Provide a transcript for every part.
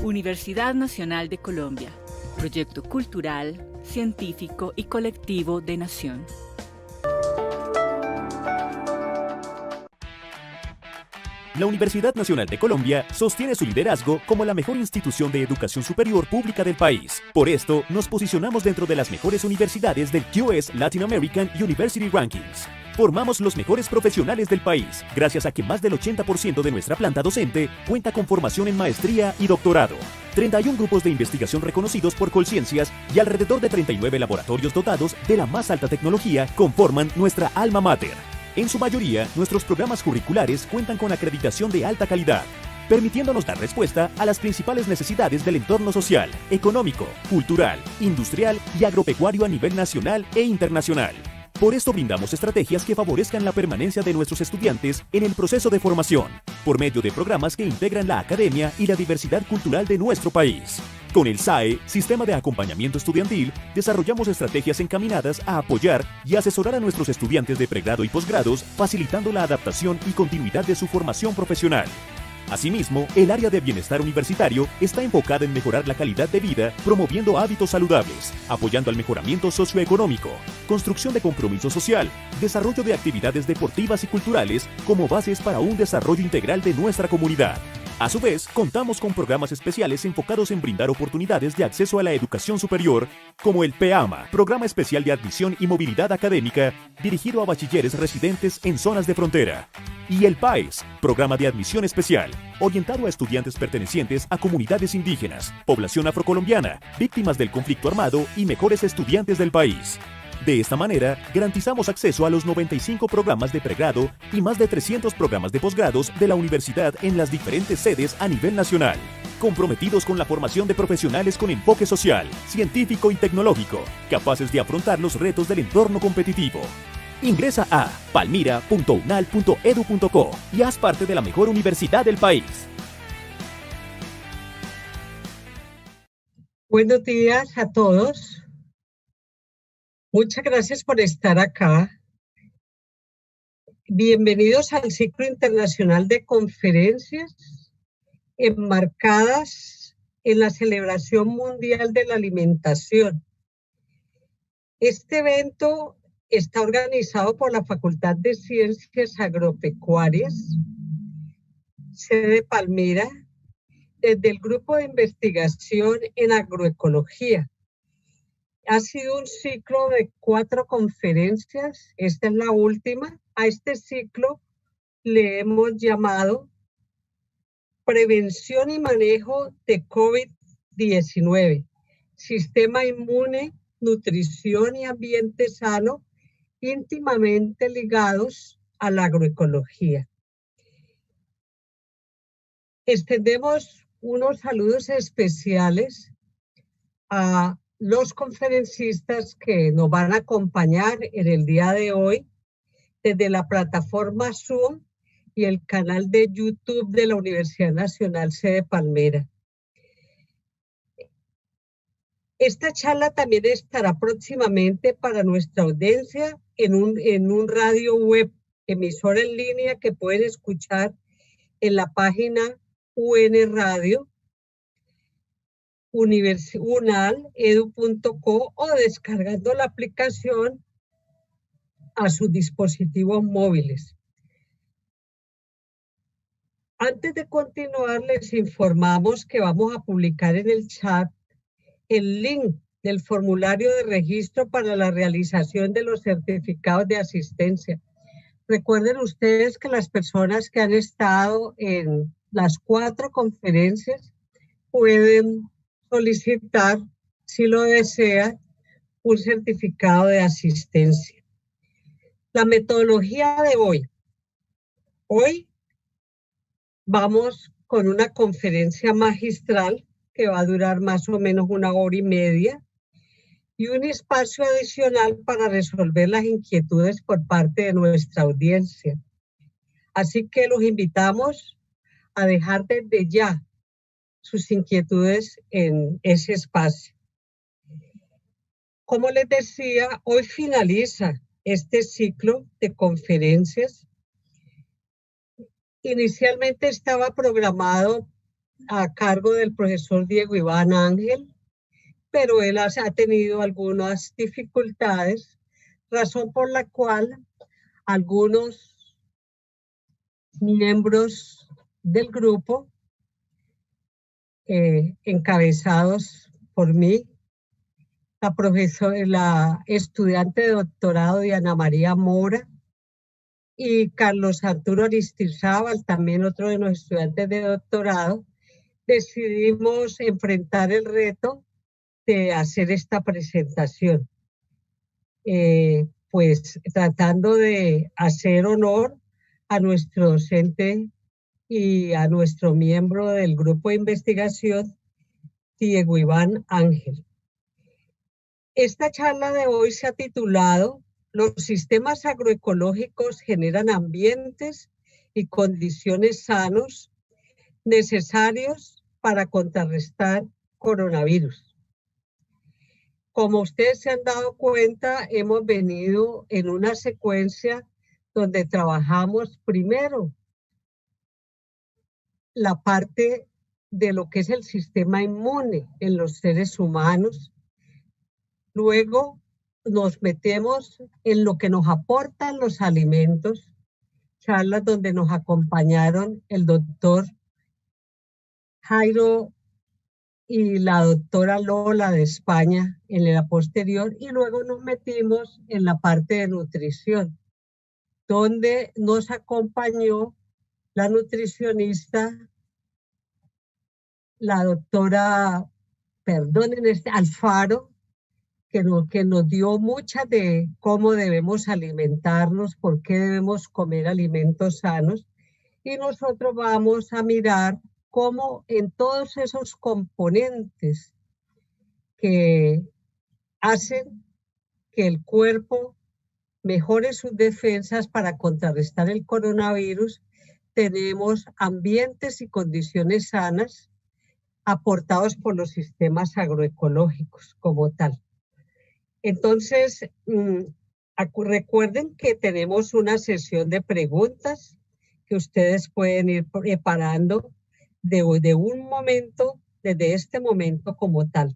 Universidad Nacional de Colombia, proyecto cultural, científico y colectivo de nación. La Universidad Nacional de Colombia sostiene su liderazgo como la mejor institución de educación superior pública del país. Por esto, nos posicionamos dentro de las mejores universidades del QS Latin American University Rankings. Formamos los mejores profesionales del país, gracias a que más del 80% de nuestra planta docente cuenta con formación en maestría y doctorado. 31 grupos de investigación reconocidos por Colciencias y alrededor de 39 laboratorios dotados de la más alta tecnología conforman nuestra alma mater. En su mayoría, nuestros programas curriculares cuentan con acreditación de alta calidad, permitiéndonos dar respuesta a las principales necesidades del entorno social, económico, cultural, industrial y agropecuario a nivel nacional e internacional. Por esto brindamos estrategias que favorezcan la permanencia de nuestros estudiantes en el proceso de formación, por medio de programas que integran la academia y la diversidad cultural de nuestro país. Con el SAE, Sistema de Acompañamiento Estudiantil, desarrollamos estrategias encaminadas a apoyar y asesorar a nuestros estudiantes de pregrado y posgrados, facilitando la adaptación y continuidad de su formación profesional. Asimismo, el área de bienestar universitario está enfocada en mejorar la calidad de vida, promoviendo hábitos saludables, apoyando al mejoramiento socioeconómico, construcción de compromiso social, desarrollo de actividades deportivas y culturales como bases para un desarrollo integral de nuestra comunidad. A su vez, contamos con programas especiales enfocados en brindar oportunidades de acceso a la educación superior, como el PEAMA, Programa Especial de Admisión y Movilidad Académica, dirigido a bachilleres residentes en zonas de frontera, y el PAES, Programa de Admisión Especial, orientado a estudiantes pertenecientes a comunidades indígenas, población afrocolombiana, víctimas del conflicto armado y mejores estudiantes del país. De esta manera, garantizamos acceso a los 95 programas de pregrado y más de 300 programas de posgrados de la universidad en las diferentes sedes a nivel nacional, comprometidos con la formación de profesionales con enfoque social, científico y tecnológico, capaces de afrontar los retos del entorno competitivo. Ingresa a palmira.unal.edu.co y haz parte de la mejor universidad del país. Buenos días a todos. Muchas gracias por estar acá. Bienvenidos al ciclo internacional de conferencias enmarcadas en la celebración mundial de la alimentación. Este evento está organizado por la Facultad de Ciencias Agropecuarias, sede Palmira, desde el Grupo de Investigación en Agroecología. Ha sido un ciclo de 4 conferencias, esta es la última. A este ciclo le hemos llamado Prevención y Manejo de COVID-19, Sistema Inmune, Nutrición y Ambiente Sano, íntimamente ligados a la agroecología. Extendemos unos saludos especiales a los conferencistas que nos van a acompañar en el día de hoy desde la plataforma Zoom y el canal de YouTube de la Universidad Nacional Sede Palmira. Esta charla también estará próximamente para nuestra audiencia en un radio web, emisora en línea que pueden escuchar en la página UN Radio, unal.edu.co o descargando la aplicación a sus dispositivos móviles. Antes de continuar, les informamos que vamos a publicar en el chat el link del formulario de registro para la realización de los certificados de asistencia. Recuerden ustedes que las personas que han estado en las 4 conferencias pueden solicitar, si lo desean, un certificado de asistencia. La metodología de hoy. Hoy vamos con una conferencia magistral que va a durar más o menos 1 hora y media y un espacio adicional para resolver las inquietudes por parte de nuestra audiencia. Así que los invitamos a dejar desde ya sus inquietudes en ese espacio. Como les decía, hoy finaliza este ciclo de conferencias. Inicialmente estaba programado a cargo del profesor Diego Iván Ángel, pero él ha tenido algunas dificultades, razón por la cual algunos miembros del grupo, encabezados por mí, la estudiante de doctorado Diana María Mora y Carlos Arturo Aristizábal, también otro de los estudiantes de doctorado, decidimos enfrentar el reto de hacer esta presentación. Pues tratando de hacer honor a nuestro docente y a nuestro miembro del grupo de investigación, Diego Iván Ángel. Esta charla de hoy se ha titulado "Los sistemas agroecológicos generan ambientes y condiciones sanos necesarios para contrarrestar coronavirus". Como ustedes se han dado cuenta, hemos venido en una secuencia donde trabajamos primero la parte de lo que es el sistema inmune en los seres humanos. Luego nos metemos en lo que nos aportan los alimentos, charlas donde nos acompañaron el doctor Jairo y la doctora Lola de España en la posterior, y luego nos metimos en la parte de nutrición, donde nos acompañó la nutricionista, la doctora, Alfaro, que nos dio muchas de cómo debemos alimentarnos, por qué debemos comer alimentos sanos, y nosotros vamos a mirar cómo en todos esos componentes que hacen que el cuerpo mejore sus defensas para contrarrestar el coronavirus, tenemos ambientes y condiciones sanas aportados por los sistemas agroecológicos como tal. Entonces, recuerden que tenemos una sesión de preguntas que ustedes pueden ir preparando desde este momento como tal.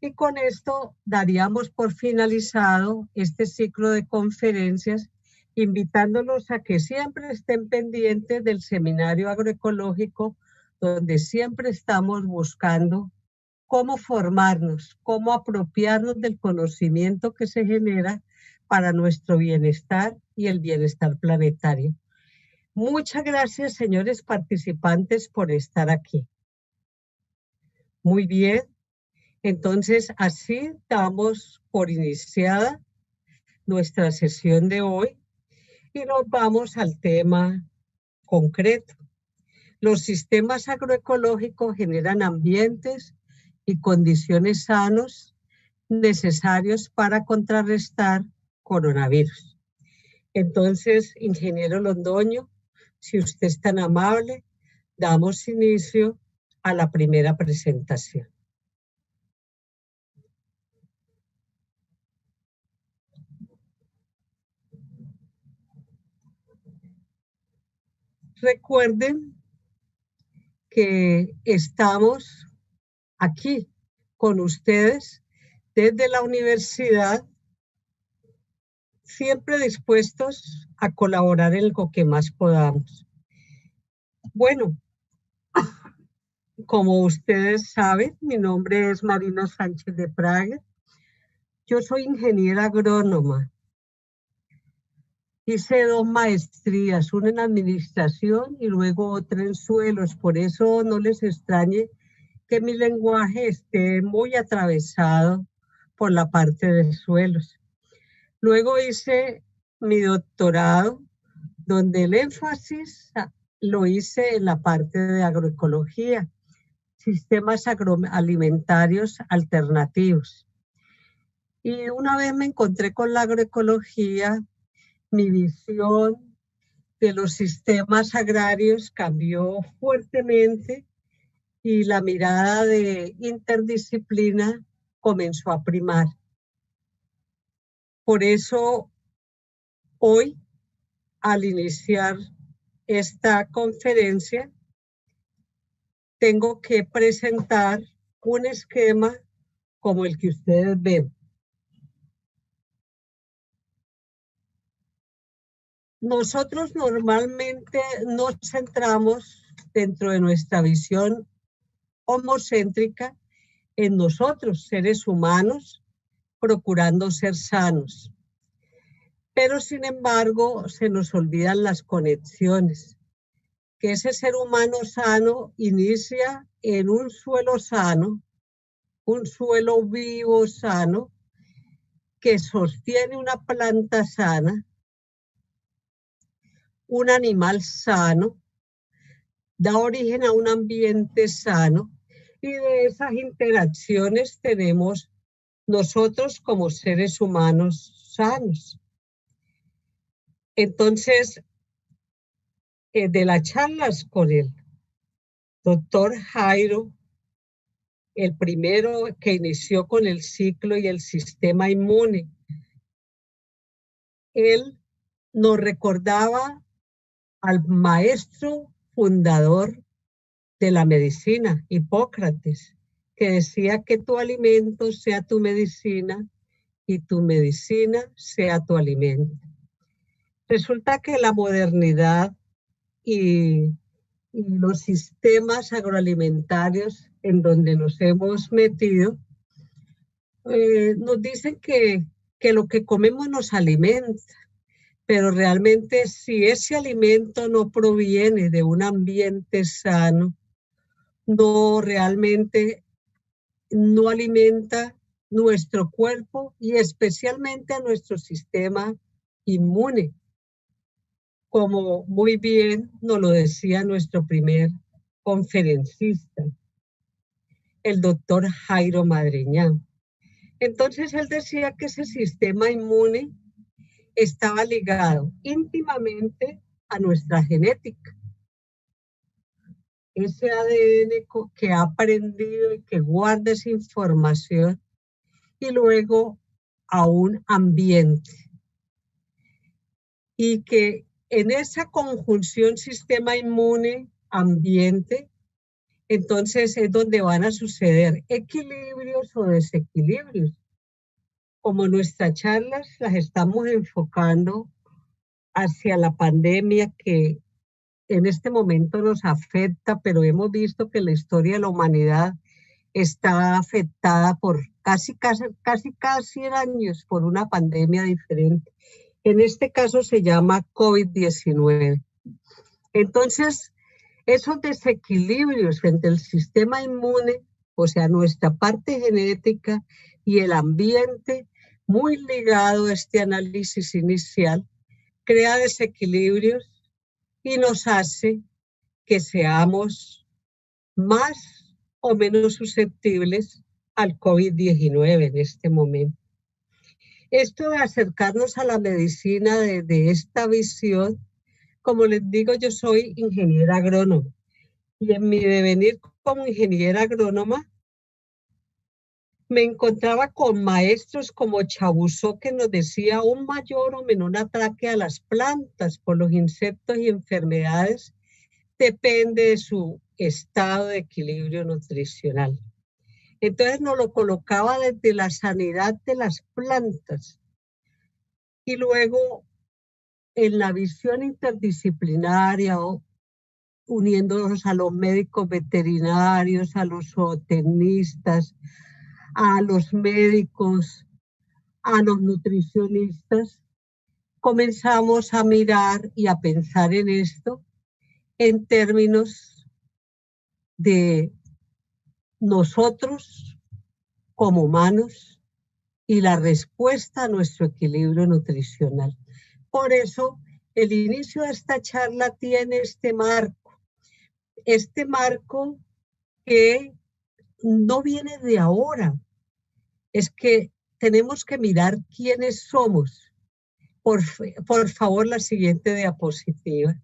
Y con esto daríamos por finalizado este ciclo de conferencias, invitándolos a que siempre estén pendientes del seminario agroecológico, donde siempre estamos buscando cómo formarnos, cómo apropiarnos del conocimiento que se genera para nuestro bienestar y el bienestar planetario. Muchas gracias, señores participantes, por estar aquí. Muy bien, entonces así damos por iniciada nuestra sesión de hoy y nos vamos al tema concreto. Los sistemas agroecológicos generan ambientes y condiciones sanos necesarios para contrarrestar coronavirus. Entonces, ingeniero Londoño, si usted es tan amable, damos inicio a la primera presentación. Recuerden que estamos aquí con ustedes desde la universidad, siempre dispuestos a colaborar en lo que más podamos. Bueno, como ustedes saben, mi nombre es Marina Sánchez de Praga. Yo soy ingeniera agrónoma. Hice 2 maestrías, una en administración y luego otra en suelos. Por eso no les extrañe que mi lenguaje esté muy atravesado por la parte de suelos. Luego hice mi doctorado, donde el énfasis lo hice en la parte de agroecología, sistemas agroalimentarios alternativos. Y una vez me encontré con la agroecología, mi visión de los sistemas agrarios cambió fuertemente y la mirada de interdisciplina comenzó a primar. Por eso, hoy, al iniciar esta conferencia, tengo que presentar un esquema como el que ustedes ven. Nosotros normalmente nos centramos dentro de nuestra visión homocéntrica en nosotros, seres humanos, procurando ser sanos. Pero sin embargo, se nos olvidan las conexiones, que ese ser humano sano inicia en un suelo sano, un suelo vivo sano, que sostiene una planta sana, un animal sano, da origen a un ambiente sano, y de esas interacciones tenemos nosotros como seres humanos sanos. Entonces, de las charlas con el doctor Jairo, el primero que inició con el ciclo y el sistema inmune, él nos recordaba al maestro fundador de la medicina, Hipócrates, que decía que tu alimento sea tu medicina y tu medicina sea tu alimento. Resulta que la modernidad y los sistemas agroalimentarios en donde nos hemos metido nos dicen que lo que comemos nos alimenta, pero realmente si ese alimento no proviene de un ambiente sano, realmente no alimenta nuestro cuerpo y especialmente a nuestro sistema inmune, como muy bien nos lo decía nuestro primer conferencista, el doctor Jairo Madriñán. Entonces él decía que ese sistema inmune estaba ligado íntimamente a nuestra genética. Ese ADN que ha aprendido y que guarda esa información, y luego a un ambiente. Y que en esa conjunción sistema inmune-ambiente, entonces es donde van a suceder equilibrios o desequilibrios. Como nuestras charlas las estamos enfocando hacia la pandemia que en este momento nos afecta, pero hemos visto que la historia de la humanidad está afectada por casi cada 100 años por una pandemia diferente. En este caso se llama COVID-19. Entonces, esos desequilibrios entre el sistema inmune, o sea, nuestra parte genética y el ambiente, muy ligado a este análisis inicial, crea desequilibrios y nos hace que seamos más o menos susceptibles al COVID-19 en este momento. Esto de acercarnos a la medicina desde esta visión, como les digo, yo soy ingeniera agrónoma y en mi devenir como ingeniera agrónoma me encontraba con maestros como Chabuzó, que nos decía un mayor o menor ataque a las plantas por los insectos y enfermedades depende de su estado de equilibrio nutricional. Entonces nos lo colocaba desde la sanidad de las plantas y luego en la visión interdisciplinaria, uniéndonos a los médicos veterinarios, a los zootecnistas, a los médicos, a los nutricionistas, comenzamos a mirar y a pensar en esto en términos de nosotros como humanos y la respuesta a nuestro equilibrio nutricional. Por eso, el inicio de esta charla tiene este marco que no viene de ahora, es que tenemos que mirar quiénes somos. Por favor, la siguiente diapositiva.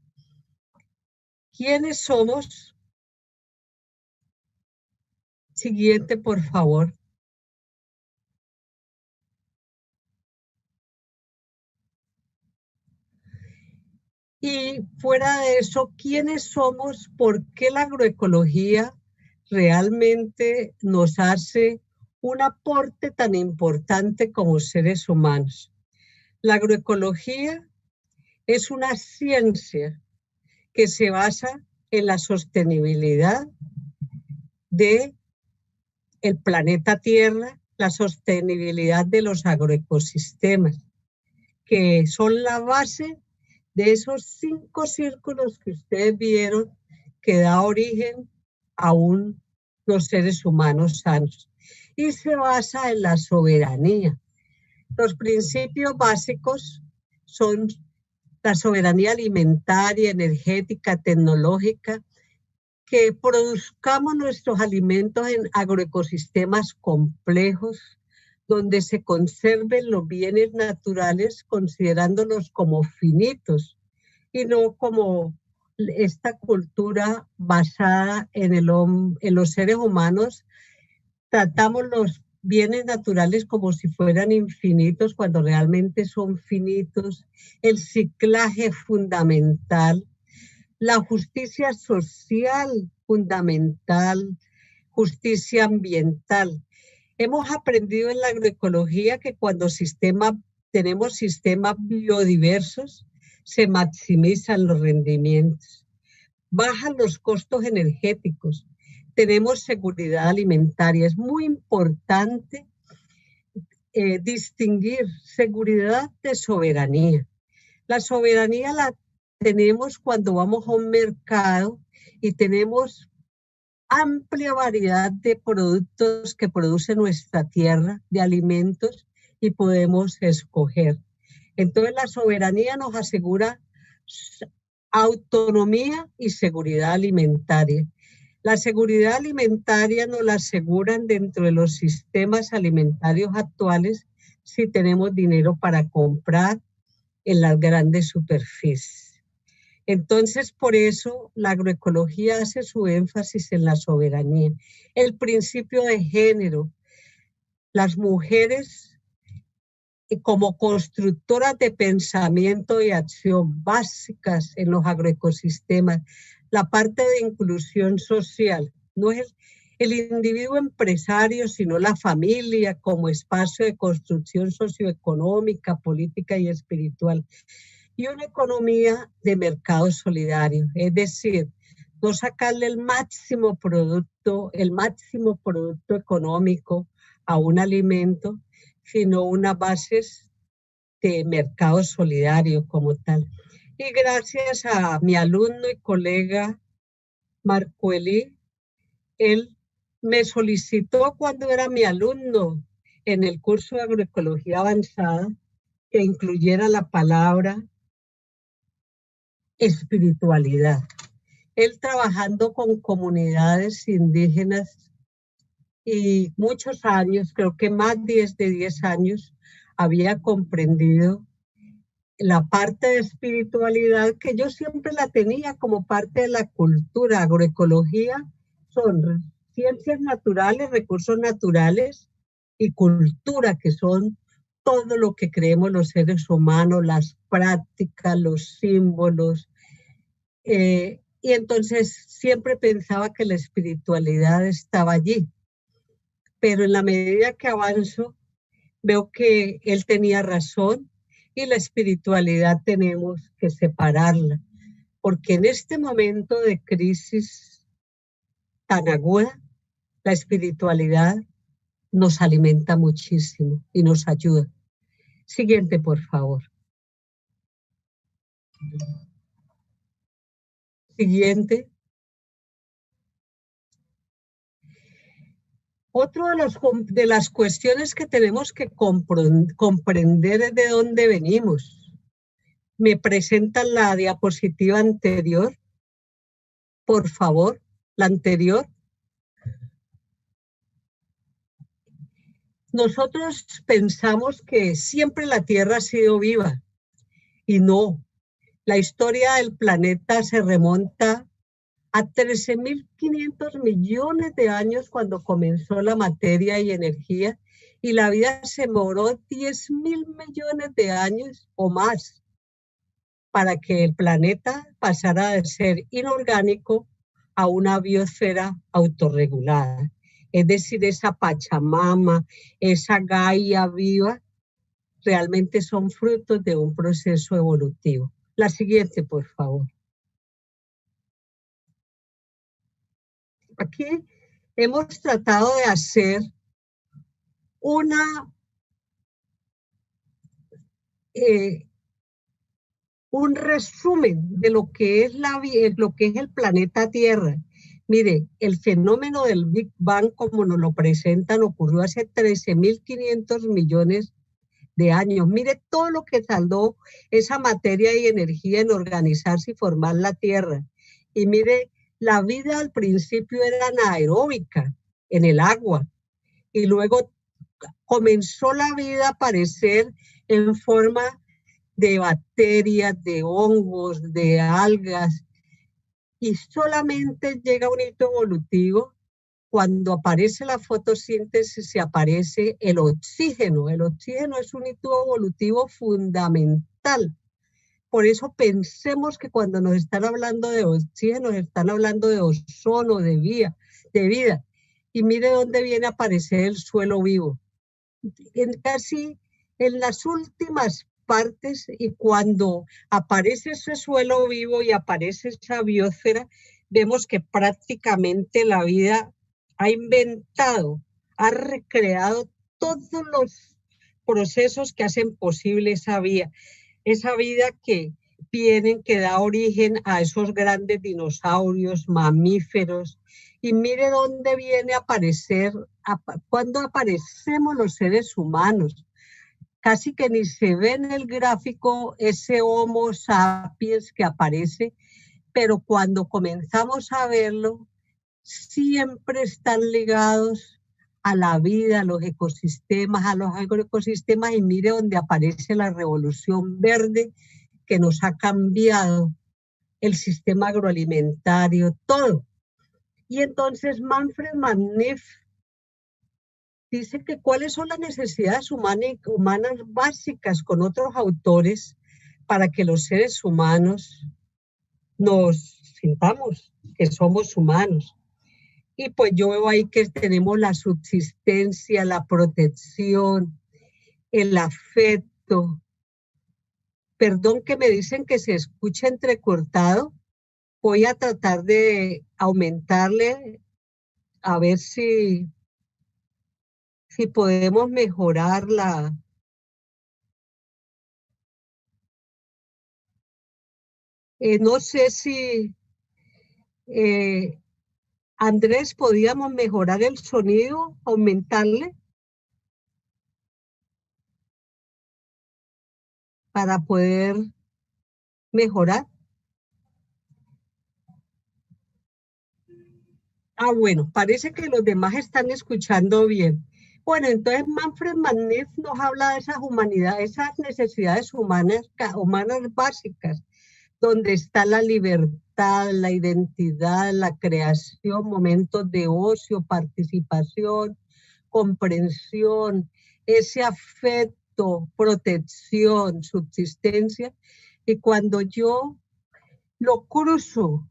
¿Quiénes somos? Siguiente, por favor. Y fuera de eso, ¿quiénes somos? ¿Por qué la agroecología realmente nos hace un aporte tan importante como seres humanos? La agroecología es una ciencia que se basa en la sostenibilidad del planeta Tierra, la sostenibilidad de los agroecosistemas, que son la base de esos 5 círculos que ustedes vieron que da origen a los seres humanos sanos. Y se basa en la soberanía. Los principios básicos son la soberanía alimentaria, energética, tecnológica, que produzcamos nuestros alimentos en agroecosistemas complejos, donde se conserven los bienes naturales considerándolos como finitos y no como esta cultura basada en los seres humanos. Tratamos los bienes naturales como si fueran infinitos cuando realmente son finitos. El ciclaje fundamental, la justicia social fundamental, justicia ambiental. Hemos aprendido en la agroecología que cuando tenemos sistemas biodiversos, se maximizan los rendimientos, bajan los costos energéticos, tenemos seguridad alimentaria. Es muy importante distinguir seguridad de soberanía. La soberanía la tenemos cuando vamos a un mercado y tenemos amplia variedad de productos que produce nuestra tierra, de alimentos, y podemos escoger. Entonces la soberanía nos asegura autonomía y seguridad alimentaria. La seguridad alimentaria nos la aseguran dentro de los sistemas alimentarios actuales si tenemos dinero para comprar en las grandes superficies. Entonces, por eso la agroecología hace su énfasis en la soberanía. El principio de género, las mujeres como constructoras de pensamiento y acción básicas en los agroecosistemas, la parte de inclusión social, no es el individuo empresario, sino la familia como espacio de construcción socioeconómica, política y espiritual. Y una economía de mercado solidario, es decir, no sacarle el máximo producto económico a un alimento, sino unas bases de mercado solidario como tal. Y gracias a mi alumno y colega Marco Eli, él me solicitó cuando era mi alumno en el curso de agroecología avanzada que incluyera la palabra espiritualidad. Él trabajando con comunidades indígenas y muchos años, creo que más de 10 años, había comprendido la parte de espiritualidad que yo siempre la tenía como parte de la cultura. Agroecología son ciencias naturales, recursos naturales y cultura, que son todo lo que creemos los seres humanos, las prácticas, los símbolos. Y entonces siempre pensaba que la espiritualidad estaba allí. Pero en la medida que avanzo, veo que él tenía razón y la espiritualidad tenemos que separarla. Porque en este momento de crisis tan aguda, la espiritualidad nos alimenta muchísimo y nos ayuda. Siguiente, por favor. Siguiente. Otro de las cuestiones que tenemos que comprender es de dónde venimos. ¿Me presentan la diapositiva anterior? Por favor, la anterior. Nosotros pensamos que siempre la Tierra ha sido viva y no. La historia del planeta se remonta a 13.500 millones de años cuando comenzó la materia y energía, y la vida se demoró 10.000 millones de años o más para que el planeta pasara de ser inorgánico a una biosfera autorregulada. Es decir, esa Pachamama, esa Gaia viva, realmente son frutos de un proceso evolutivo. La siguiente, por favor. Aquí hemos tratado de hacer un resumen de lo que es el planeta Tierra. Mire, el fenómeno del Big Bang, como nos lo presentan, ocurrió hace 13.500 millones de años. Mire todo lo que tardó esa materia y energía en organizarse y formar la Tierra. Y mire, la vida al principio era anaeróbica, en el agua, y luego comenzó la vida a aparecer en forma de bacterias, de hongos, de algas, y solamente llega un hito evolutivo cuando aparece la fotosíntesis y aparece el oxígeno. El oxígeno es un hito evolutivo fundamental. Por eso pensemos que cuando nos están hablando de oxígeno, nos están hablando de ozono, de vida. Y mire dónde viene a aparecer el suelo vivo. En las últimas partes, y cuando aparece ese suelo vivo y aparece esa biosfera, vemos que prácticamente la vida ha inventado, ha recreado todos los procesos que hacen posible esa vida que da origen a esos grandes dinosaurios, mamíferos. Y mire dónde viene a aparecer, cuando aparecemos los seres humanos. Casi que ni se ve en el gráfico ese Homo sapiens que aparece, pero cuando comenzamos a verlo, siempre están ligados a la vida, a los ecosistemas, a los agroecosistemas, y mire donde aparece la revolución verde que nos ha cambiado el sistema agroalimentario, todo. Y entonces Manfred Mannich dice que cuáles son las necesidades humanas básicas con otros autores para que los seres humanos nos sintamos que somos humanos. Y pues yo veo ahí que tenemos la subsistencia, la protección, el afecto. Perdón que me dicen que se escucha entrecortado. Voy a tratar de aumentarle a ver si podemos mejorar la... no sé si... Andrés, ¿podíamos mejorar el sonido, aumentarle? Para poder mejorar. Bueno, parece que los demás están escuchando bien. Bueno, entonces Manfred Mannich nos habla de esas humanidades, esas necesidades humanas básicas, donde está la libertad, la identidad, la creación, momentos de ocio, participación, comprensión, ese afecto, protección, subsistencia. Y cuando yo lo cruzo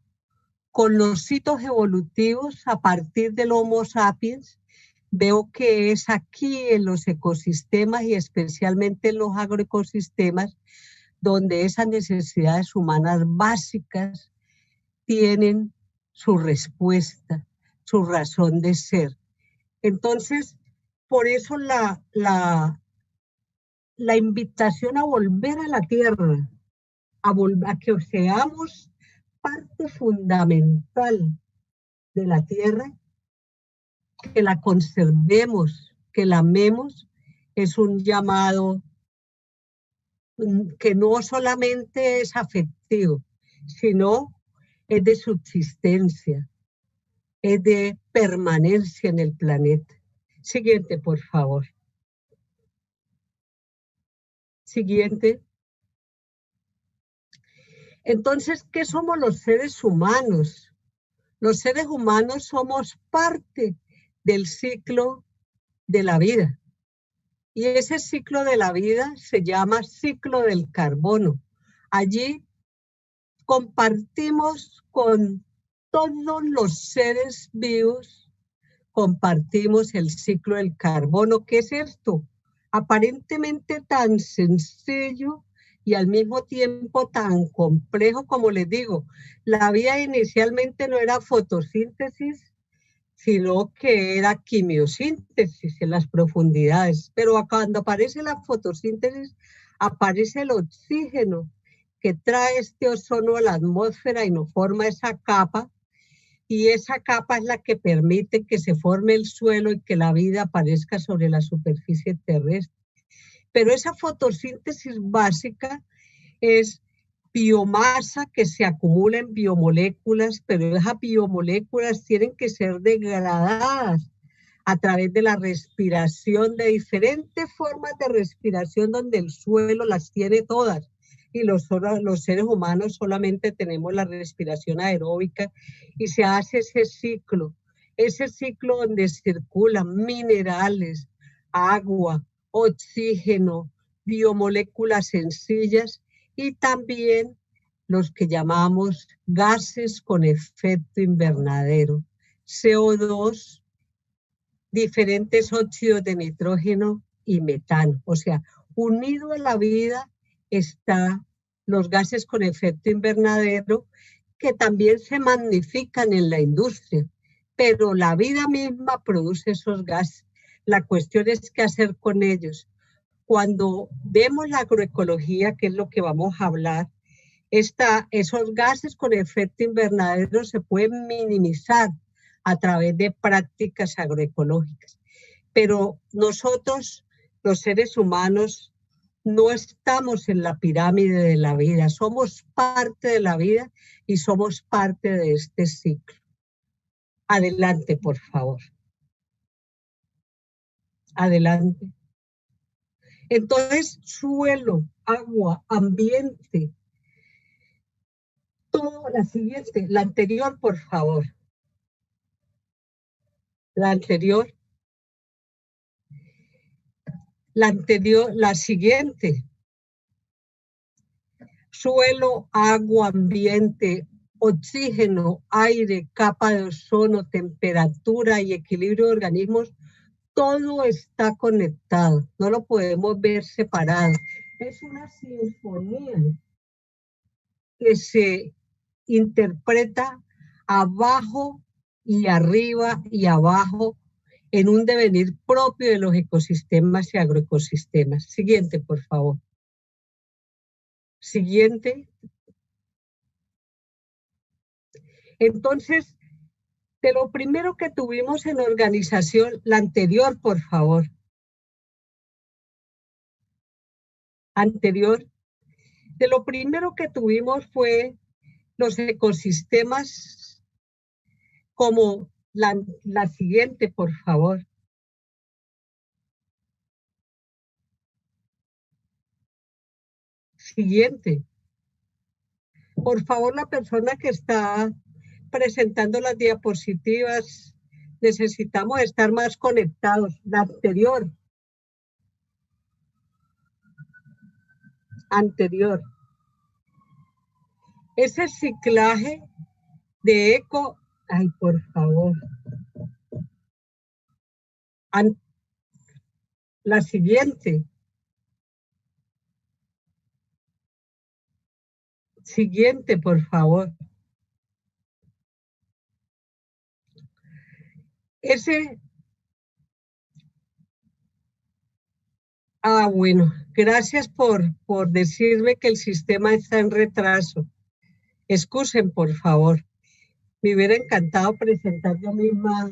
con los hitos evolutivos a partir del Homo sapiens, veo que es aquí en los ecosistemas y especialmente en los agroecosistemas donde esas necesidades humanas básicas tienen su respuesta, su razón de ser. Entonces, por eso la invitación a volver a la tierra, a que seamos parte fundamental de la tierra, que la conservemos, que la amemos, es un llamado que no solamente es afectivo, sino es de subsistencia, es de permanencia en el planeta. Siguiente, por favor. Siguiente. Entonces, ¿qué somos los seres humanos? Los seres humanos somos parte del ciclo de la vida. Y ese ciclo de la vida se llama ciclo del carbono. Allí compartimos con todos los seres vivos, compartimos el ciclo del carbono. ¿Qué es esto? Aparentemente tan sencillo y al mismo tiempo tan complejo. Como les digo, la vida inicialmente no era fotosíntesis, sino que era quimiosíntesis en las profundidades. Pero cuando aparece la fotosíntesis, aparece el oxígeno que trae este ozono a la atmósfera y nos forma esa capa, y esa capa es la que permite que se forme el suelo y que la vida aparezca sobre la superficie terrestre. Pero esa fotosíntesis básica es biomasa que se acumula en biomoléculas, pero esas biomoléculas tienen que ser degradadas a través de la respiración, de diferentes formas de respiración donde el suelo las tiene todas. Y los seres humanos solamente tenemos la respiración aeróbica, y se hace ese ciclo donde circulan minerales, agua, oxígeno, biomoléculas sencillas, y también los que llamamos gases con efecto invernadero, CO2, diferentes óxidos de nitrógeno y metano. O sea, unido a la vida están los gases con efecto invernadero, que también se magnifican en la industria, pero la vida misma produce esos gases. La cuestión es qué hacer con ellos. Cuando vemos la agroecología, que es lo que vamos a hablar, esos gases con efecto invernadero se pueden minimizar a través de prácticas agroecológicas. Pero nosotros, los seres humanos, no estamos en la pirámide de la vida, somos parte de la vida y somos parte de este ciclo. Adelante, por favor. Adelante. Entonces, suelo, agua, ambiente. Todo, la siguiente, la anterior, por favor. La anterior. La anterior, la siguiente. Suelo, agua, ambiente, oxígeno, aire, capa de ozono, temperatura y equilibrio de organismos. Todo está conectado, no lo podemos ver separado. Es una sinfonía que se interpreta abajo y arriba y abajo en un devenir propio de los ecosistemas y agroecosistemas. Siguiente, por favor. Siguiente. Entonces, de lo primero que tuvimos en organización, la anterior, por favor. Anterior. De lo primero que tuvimos fue los ecosistemas, como la siguiente, por favor. Siguiente. Por favor, la persona que está presentando las diapositivas, necesitamos estar más conectados. La anterior. Anterior. Ese ciclaje de eco, ay, por favor. La siguiente. Siguiente, por favor. Bueno, gracias por decirme que el sistema está en retraso. Excusen, por favor. Me hubiera encantado presentar yo misma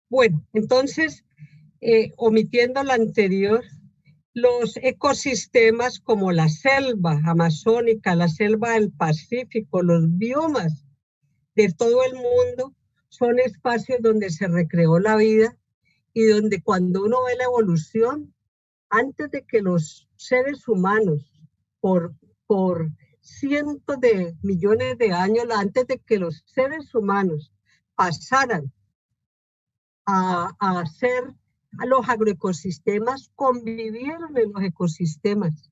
Bueno, entonces, omitiendo la anterior, los ecosistemas como la selva amazónica, la selva del Pacífico, los biomas de todo el mundo son espacios donde se recreó la vida y donde cuando uno ve la evolución, antes de que los seres humanos, por, por cientos de millones de años, antes de que los seres humanos pasaran a hacer a los agroecosistemas, convivieron en los ecosistemas.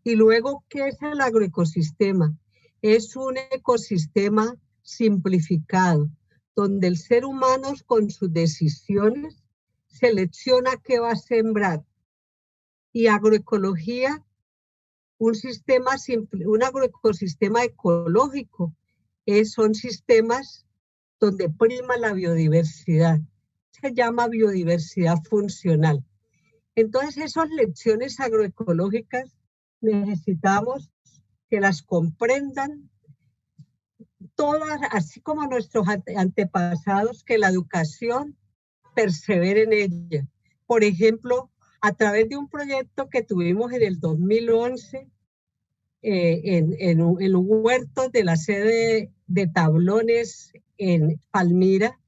Y luego, ¿qué es el agroecosistema? Es un ecosistema simplificado, donde el ser humano con sus decisiones selecciona qué va a sembrar. Y agroecología, un agroecosistema ecológico, son sistemas donde prima la biodiversidad. Se llama biodiversidad funcional. Entonces, esas lecciones agroecológicas necesitamos que las comprendan todas, así como nuestros antepasados, que la educación persevere en ella. Por ejemplo, a través de un proyecto que tuvimos en el 2011, en un huerto de la sede de Tablones en Palmira,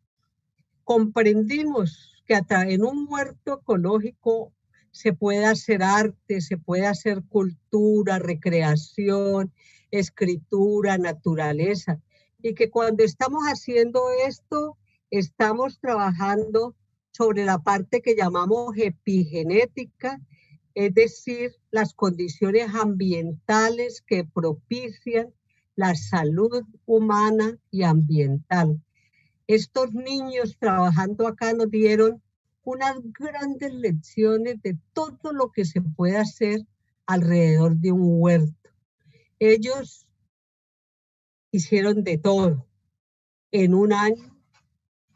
comprendimos que en un huerto ecológico se puede hacer arte, se puede hacer cultura, recreación, escritura, naturaleza, y que cuando estamos haciendo esto, estamos trabajando sobre la parte que llamamos epigenética, es decir, las condiciones ambientales que propician la salud humana y ambiental. Estos niños trabajando acá nos dieron unas grandes lecciones de todo lo que se puede hacer alrededor de un huerto. Ellos hicieron de todo en un año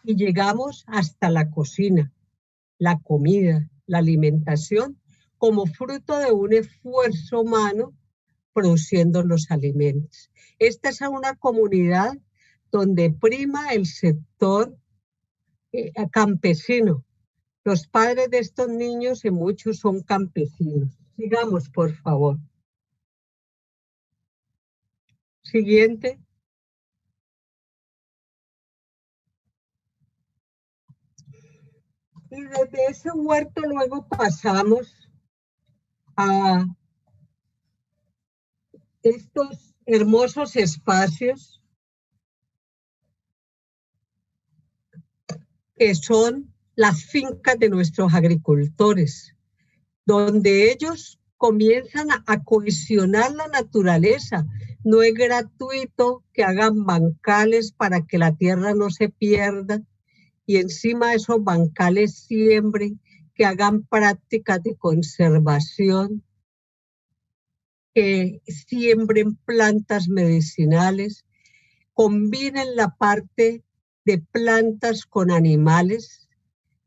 y llegamos hasta la cocina, la comida, la alimentación, como fruto de un esfuerzo humano produciendo los alimentos. Esta es una comunidad donde prima el sector campesino. Los padres de estos niños y muchos son campesinos. Sigamos, por favor. Siguiente. Y desde ese huerto luego pasamos a estos hermosos espacios que son las fincas de nuestros agricultores, donde ellos comienzan a cohesionar la naturaleza. No es gratuito que hagan bancales para que la tierra no se pierda y encima de esos bancales siembren, que hagan prácticas de conservación, que siembren plantas medicinales, combinen la parte de plantas con animales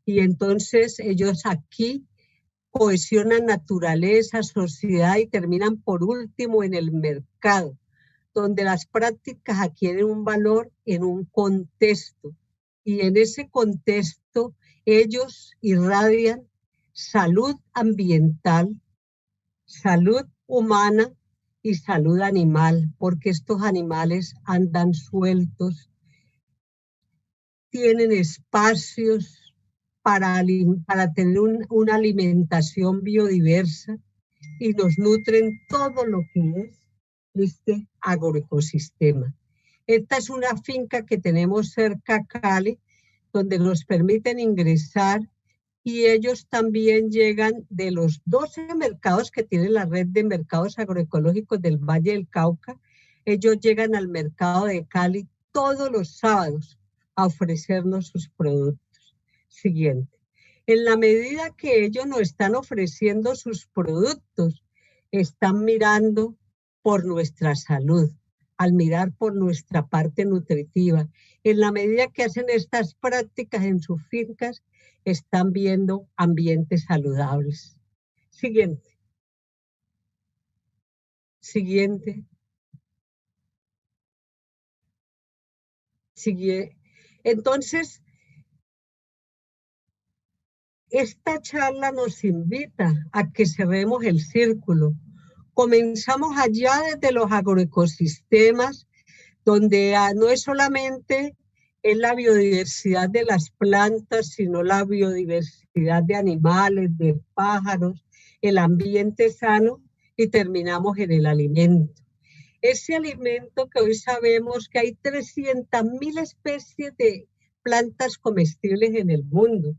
y entonces ellos aquí cohesionan naturaleza, sociedad y terminan por último en el mercado, donde las prácticas adquieren un valor en un contexto y en ese contexto ellos irradian salud ambiental, salud humana y salud animal, porque estos animales andan sueltos, tienen espacios para tener una alimentación biodiversa y nos nutren todo lo que es este agroecosistema. Esta es una finca que tenemos cerca a Cali, donde nos permiten ingresar y ellos también llegan de los 12 mercados que tiene la red de mercados agroecológicos del Valle del Cauca. Ellos llegan al mercado de Cali todos los sábados a ofrecernos sus productos. Siguiente. En la medida que ellos nos están ofreciendo sus productos, están mirando por nuestra salud, al mirar por nuestra parte nutritiva. En la medida que hacen estas prácticas en sus fincas, están viendo ambientes saludables. Siguiente. Siguiente. Siguiente. Entonces, esta charla nos invita a que cerremos el círculo. Comenzamos allá desde los agroecosistemas, donde no es solamente en la biodiversidad de las plantas, sino la biodiversidad de animales, de pájaros, el ambiente sano, y terminamos en el alimento. Ese alimento que hoy sabemos que hay 300.000 especies de plantas comestibles en el mundo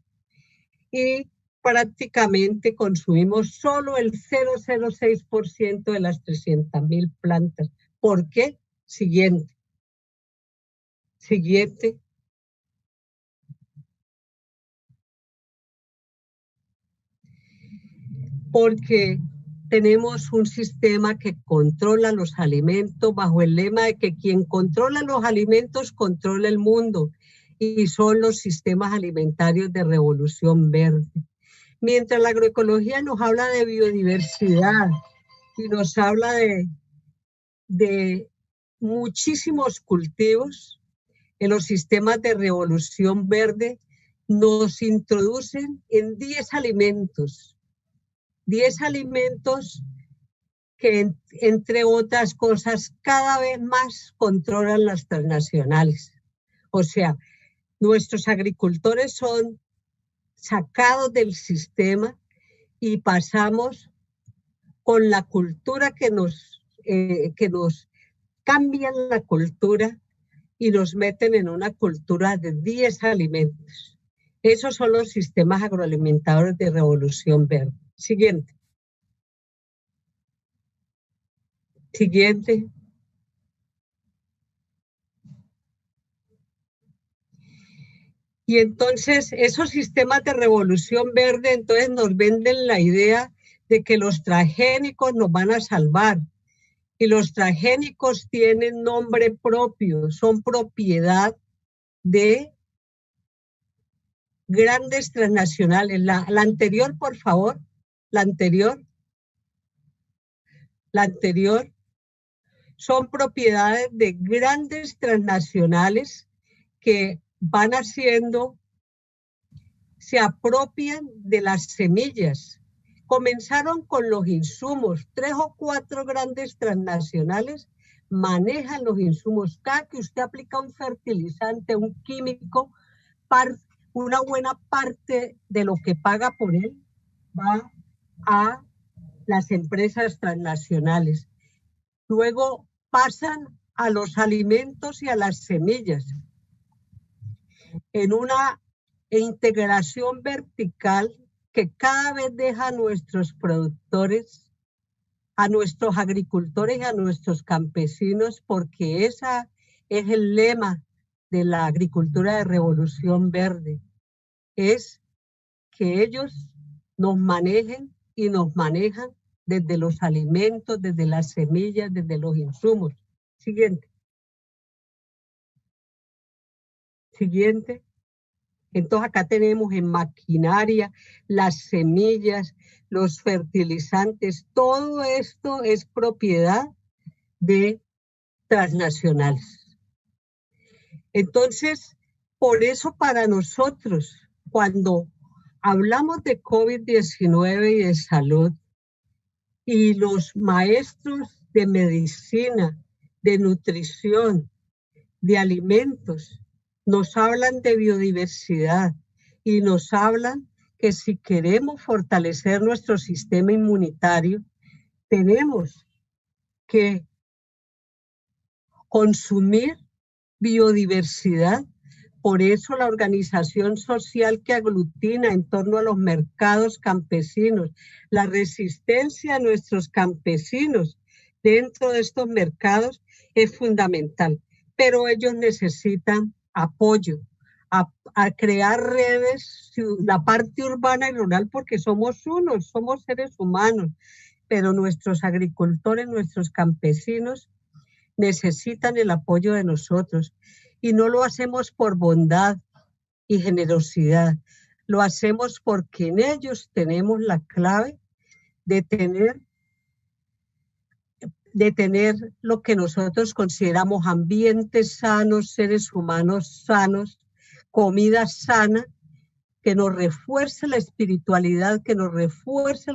y prácticamente consumimos solo el 0,06% de las 300.000 plantas. ¿Por qué? Siguiente. Porque tenemos un sistema que controla los alimentos bajo el lema de que quien controla los alimentos controla el mundo, y son los sistemas alimentarios de revolución verde. Mientras la agroecología nos habla de biodiversidad y nos habla de muchísimos cultivos, en los sistemas de revolución verde nos introducen en 10 alimentos que, entre otras cosas, cada vez más controlan las transnacionales. O sea, nuestros agricultores son sacados del sistema y pasamos con la cultura que nos cambian la cultura y nos meten en una cultura de 10 alimentos. Esos son los sistemas agroalimentarios de revolución verde. Siguiente. Y entonces esos sistemas de revolución verde entonces nos venden la idea de que los transgénicos nos van a salvar. Y los transgénicos tienen nombre propio, son propiedad de grandes transnacionales. La anterior, por favor, la anterior. Son propiedades de grandes transnacionales que van haciendo, se apropian de las semillas. Comenzaron con los insumos, 3 o 4 grandes transnacionales manejan los insumos. Cada que usted aplica un fertilizante, un químico, una buena parte de lo que paga por él va a las empresas transnacionales. Luego pasan a los alimentos y a las semillas en una integración vertical que cada vez deja a nuestros productores, a nuestros agricultores y a nuestros campesinos, porque ese es el lema de la agricultura de revolución verde, es que ellos nos manejen y nos manejan desde los alimentos, desde las semillas, desde los insumos. Siguiente. Entonces acá tenemos en maquinaria, las semillas, los fertilizantes, todo esto es propiedad de transnacionales. Entonces, por eso para nosotros, cuando hablamos de COVID-19 y de salud, y los maestros de medicina, de nutrición, de alimentos, nos hablan de biodiversidad y nos hablan que si queremos fortalecer nuestro sistema inmunitario, tenemos que consumir biodiversidad. Por eso la organización social que aglutina en torno a los mercados campesinos, la resistencia a nuestros campesinos dentro de estos mercados es fundamental. Pero ellos necesitan apoyo, a crear redes, la parte urbana y rural, porque somos seres humanos, pero nuestros agricultores, nuestros campesinos necesitan el apoyo de nosotros, y no lo hacemos por bondad y generosidad, lo hacemos porque en ellos tenemos la clave de tener lo que nosotros consideramos ambientes sanos, seres humanos sanos, comida sana, que nos refuerce la espiritualidad, que nos refuerce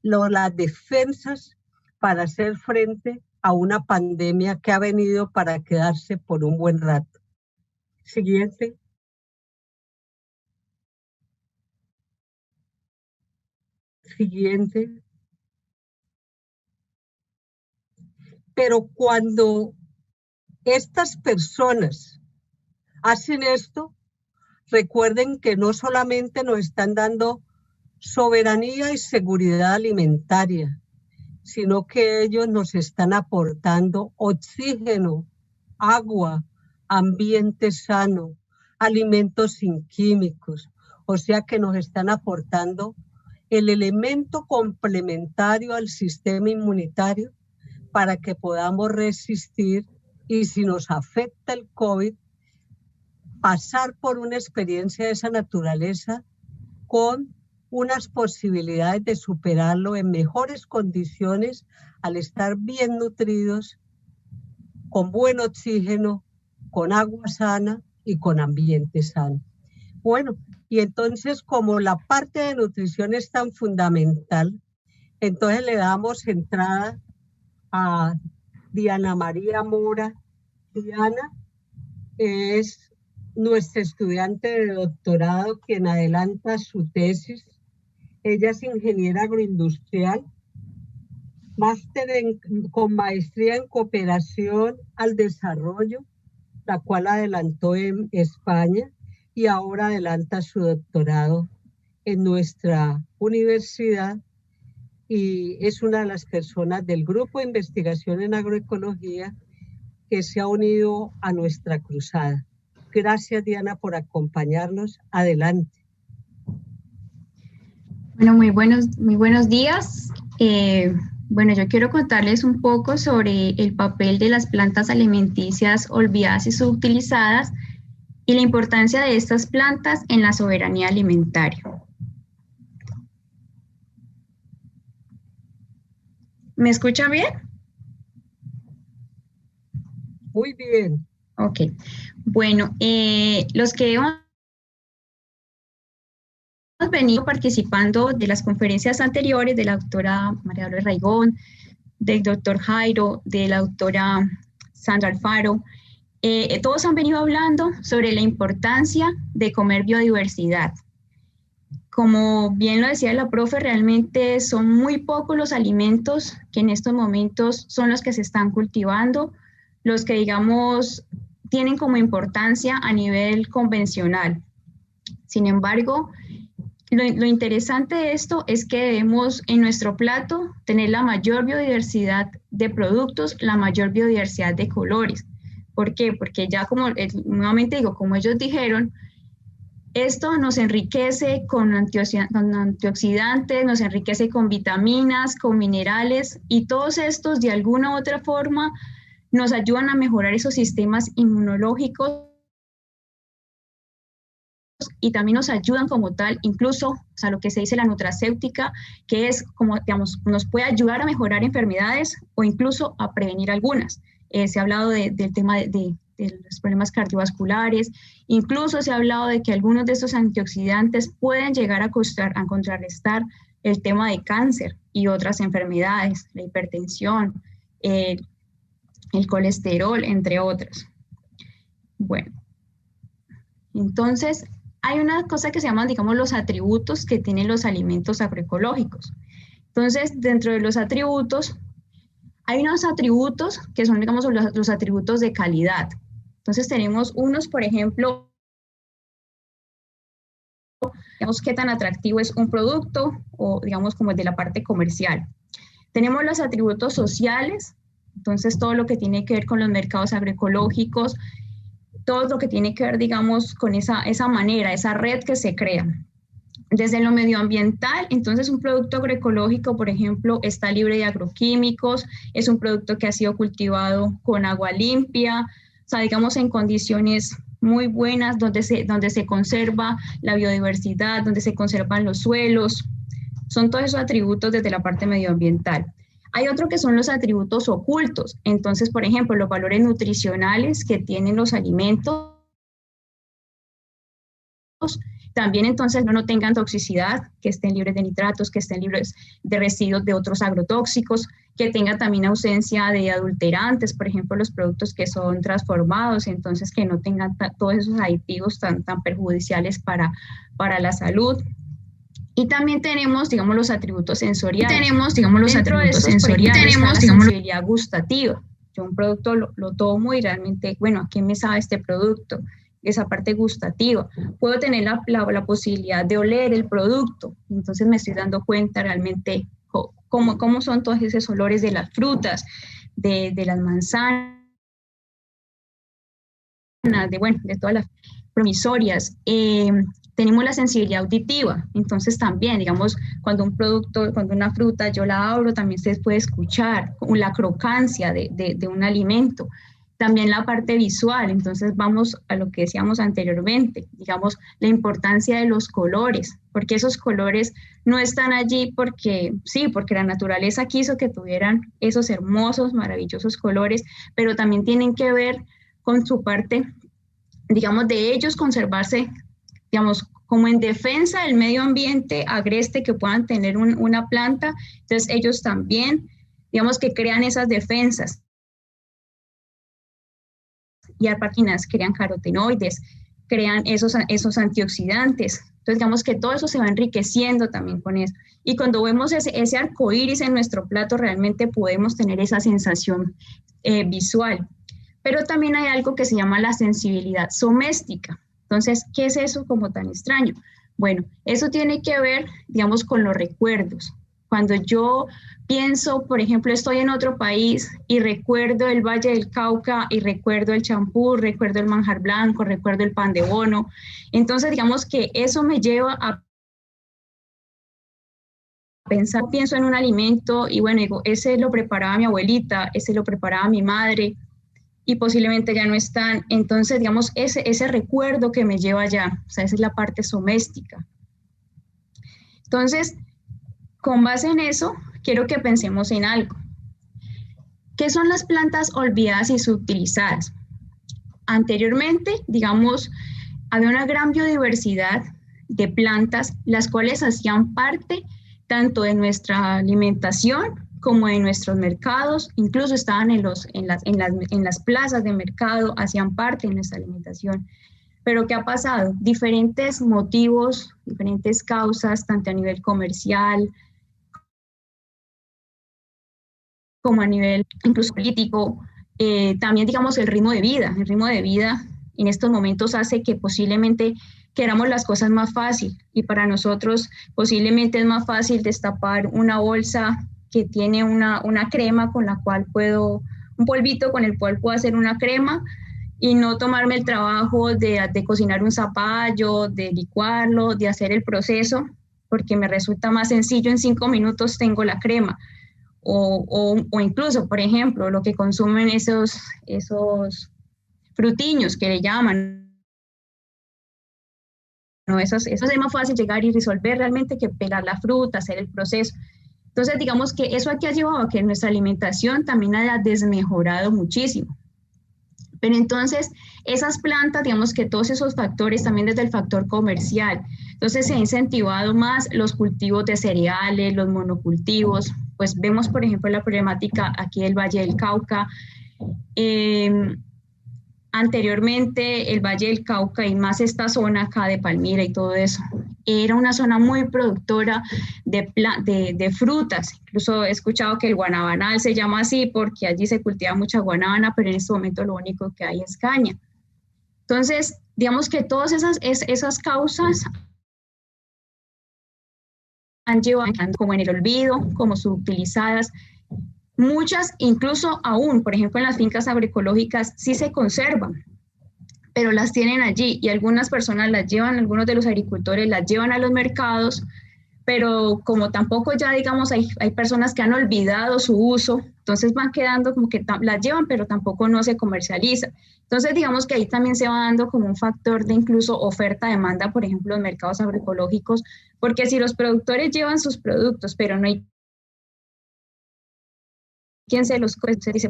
las defensas para hacer frente a una pandemia que ha venido para quedarse por un buen rato. Siguiente. Siguiente. Pero cuando estas personas hacen esto, recuerden que no solamente nos están dando soberanía y seguridad alimentaria, sino que ellos nos están aportando oxígeno, agua, ambiente sano, alimentos sin químicos. O sea que nos están aportando el elemento complementario al sistema inmunitario para que podamos resistir y si nos afecta el COVID, pasar por una experiencia de esa naturaleza con unas posibilidades de superarlo en mejores condiciones al estar bien nutridos, con buen oxígeno, con agua sana y con ambiente sano. Bueno, y entonces como la parte de nutrición es tan fundamental, entonces le damos entrada a Diana María Mora. Diana es nuestra estudiante de doctorado quien adelanta su tesis. Ella es ingeniera agroindustrial, máster con maestría en cooperación al desarrollo, la cual adelantó en España y ahora adelanta su doctorado en nuestra universidad y es una de las personas del grupo de investigación en agroecología que se ha unido a nuestra cruzada. Gracias, Diana, por acompañarnos. Adelante. Bueno, muy buenos días. Bueno, yo quiero contarles un poco sobre el papel de las plantas alimenticias olvidadas y subutilizadas y la importancia de estas plantas en la soberanía alimentaria. ¿Me escuchan bien? Muy bien. Ok. Bueno, los que hemos venido participando de las conferencias anteriores de la doctora María Dolores Raigón, del doctor Jairo, de la doctora Sandra Alfaro, todos han venido hablando sobre la importancia de comer biodiversidad. Como bien lo decía la profe, realmente son muy pocos los alimentos que en estos momentos son los que se están cultivando, los que digamos tienen como importancia a nivel convencional. Sin embargo, lo interesante de esto es que debemos en nuestro plato tener la mayor biodiversidad de productos, la mayor biodiversidad de colores. ¿Por qué? Porque ya como, nuevamente digo, como ellos dijeron, esto nos enriquece con antioxidantes, nos enriquece con vitaminas, con minerales y todos estos de alguna u otra forma nos ayudan a mejorar esos sistemas inmunológicos y también nos ayudan como tal, incluso a lo que se dice la nutracéutica, que es como, digamos, nos puede ayudar a mejorar enfermedades o incluso a prevenir algunas. Se ha hablado del tema de los problemas cardiovasculares, incluso se ha hablado de que algunos de estos antioxidantes pueden llegar a contrarrestar el tema de cáncer y otras enfermedades, la hipertensión, el colesterol, entre otras. Bueno, entonces hay una cosa que se llaman, digamos, los atributos que tienen los alimentos agroecológicos. Entonces, dentro de los atributos, hay unos atributos que son, digamos, los atributos de calidad. Entonces, tenemos unos, por ejemplo, digamos, qué tan atractivo es un producto o, digamos, como el de la parte comercial. Tenemos los atributos sociales, entonces, todo lo que tiene que ver con los mercados agroecológicos, todo lo que tiene que ver, digamos, con esa manera, esa red que se crea. Desde lo medioambiental, entonces un producto agroecológico, por ejemplo, está libre de agroquímicos, es un producto que ha sido cultivado con agua limpia, o sea, digamos, en condiciones muy buenas, donde se conserva la biodiversidad, donde se conservan los suelos. Son todos esos atributos desde la parte medioambiental. Hay otro que son los atributos ocultos. Entonces, por ejemplo, los valores nutricionales que tienen los alimentos También entonces no tengan toxicidad, que estén libres de nitratos, que estén libres de residuos de otros agrotóxicos, que tengan también ausencia de adulterantes, por ejemplo, los productos que son transformados, entonces que no tengan todos esos aditivos tan perjudiciales para la salud. Y también tenemos, digamos, los atributos sensoriales. Dentro de estos, tenemos la sensibilidad gustativa. Yo un producto lo tomo y realmente, bueno, ¿a qué me sabe este producto? Esa parte gustativa. Puedo tener la posibilidad de oler el producto, entonces me estoy dando cuenta realmente cómo son todos esos olores de las frutas, de las manzanas, de todas las promisorias. Tenemos la sensibilidad auditiva, entonces también, digamos, cuando una fruta yo la abro, también se puede escuchar la crocancia de un alimento. También la parte visual, entonces vamos a lo que decíamos anteriormente, digamos, la importancia de los colores, porque esos colores no están allí porque la naturaleza quiso que tuvieran esos hermosos, maravillosos colores, pero también tienen que ver con su parte, digamos, de ellos conservarse, digamos, como en defensa del medio ambiente agreste que puedan tener una planta, entonces ellos también, digamos, que crean esas defensas. Y arpaquinas crean carotenoides, crean esos antioxidantes. Entonces, digamos que todo eso se va enriqueciendo también con eso. Y cuando vemos ese arco iris en nuestro plato, realmente podemos tener esa sensación visual. Pero también hay algo que se llama la sensibilidad soméstica. Entonces, ¿qué es eso como tan extraño? Bueno, eso tiene que ver, digamos, con los recuerdos. Cuando yo pienso, por ejemplo, estoy en otro país y recuerdo el Valle del Cauca y recuerdo el champú, recuerdo el manjar blanco, recuerdo el pan de bono. Entonces, digamos que eso me lleva a pensar, pienso en un alimento y bueno, digo, ese lo preparaba mi abuelita, ese lo preparaba mi madre y posiblemente ya no están. Entonces, digamos, ese recuerdo que me lleva allá, o sea, esa es la parte soméstica. Entonces, con base en eso, quiero que pensemos en algo. ¿Qué son las plantas olvidadas y subutilizadas? Anteriormente, digamos, había una gran biodiversidad de plantas, las cuales hacían parte tanto de nuestra alimentación como de nuestros mercados, incluso estaban en las plazas de mercado, hacían parte de nuestra alimentación. Pero ¿qué ha pasado? Diferentes motivos, diferentes causas, tanto a nivel comercial, como a nivel incluso político, también digamos el ritmo de vida en estos momentos hace que posiblemente queramos las cosas más fácil y para nosotros posiblemente es más fácil destapar una bolsa que tiene una crema con la cual un polvito con el cual puedo hacer una crema y no tomarme el trabajo de cocinar un zapallo, de licuarlo, de hacer el proceso, porque me resulta más sencillo, en 5 minutos tengo la crema. O incluso, por ejemplo, lo que consumen esos frutiños que le llaman, ¿no? Eso es más fácil llegar y resolver realmente que pelar la fruta, hacer el proceso. Entonces, digamos que eso aquí ha llevado a que nuestra alimentación también haya desmejorado muchísimo. Pero entonces, esas plantas, digamos que todos esos factores, también desde el factor comercial, entonces se ha incentivado más los cultivos de cereales, los monocultivos, pues vemos, por ejemplo, la problemática aquí del Valle del Cauca. Anteriormente, el Valle del Cauca y más esta zona acá de Palmira y todo eso, era una zona muy productora de frutas. Incluso he escuchado que el guanabanal se llama así porque allí se cultiva mucha guanábana, pero en este momento lo único que hay es caña. Entonces, digamos que todas esas causas han llevado como en el olvido, como subutilizadas. Muchas, incluso aún, por ejemplo, en las fincas agroecológicas sí se conservan, pero las tienen allí y algunas personas las llevan, algunos de los agricultores las llevan a los mercados, pero como tampoco ya, digamos, hay personas que han olvidado su uso, entonces van quedando como que las llevan, pero tampoco no se comercializa. Entonces, digamos que ahí también se va dando como un factor de incluso oferta-demanda, por ejemplo, los mercados agroecológicos, porque si los productores llevan sus productos, pero no hay quien se dice,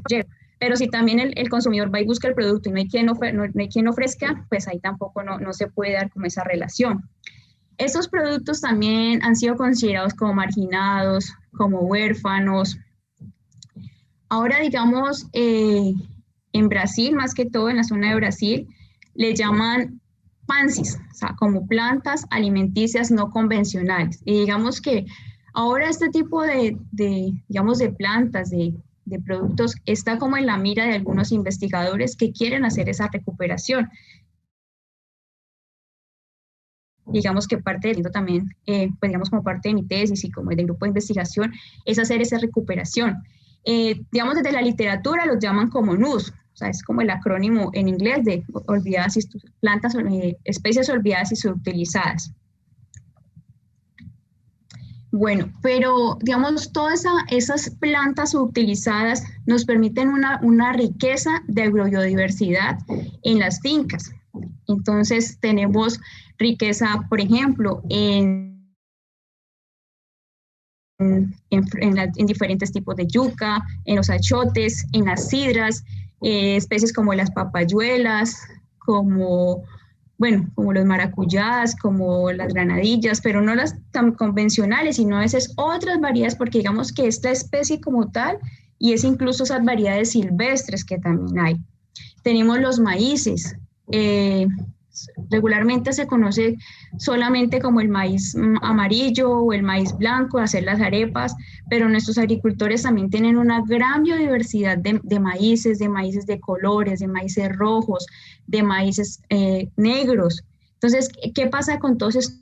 pero si también el consumidor va y busca el producto y no hay quien ofrezca, pues ahí tampoco no se puede dar como esa relación. Estos productos también han sido considerados como marginados, como huérfanos. Ahora, digamos, en Brasil, más que todo en la zona de Brasil, le llaman pansis, o sea, como plantas alimenticias no convencionales. Y digamos que ahora este tipo digamos, de plantas, de productos, está como en la mira de algunos investigadores que quieren hacer esa recuperación. Digamos que parte del también, pues digamos como parte de mi tesis y como del grupo de investigación, es hacer esa recuperación. Digamos, desde la literatura los llaman como NUS, o sea, es como el acrónimo en inglés de olvidadas plantas, especies olvidadas y subutilizadas. Bueno, pero digamos, todas esas plantas subutilizadas nos permiten una riqueza de agrobiodiversidad en las fincas. Entonces, tenemos riqueza, por ejemplo, en diferentes tipos de yuca, en los achotes, en las sidras, especies como las papayuelas, como los maracuyás, como las granadillas, pero no las tan convencionales, sino esas otras variedades, porque digamos que esta especie como tal, y es incluso esas variedades silvestres que también hay. Tenemos los maíces. Regularmente se conoce solamente como el maíz amarillo o el maíz blanco, hacer las arepas, pero nuestros agricultores también tienen una gran biodiversidad de maíces de colores, de maíces rojos, de maíces negros. Entonces, ¿qué pasa con todos estos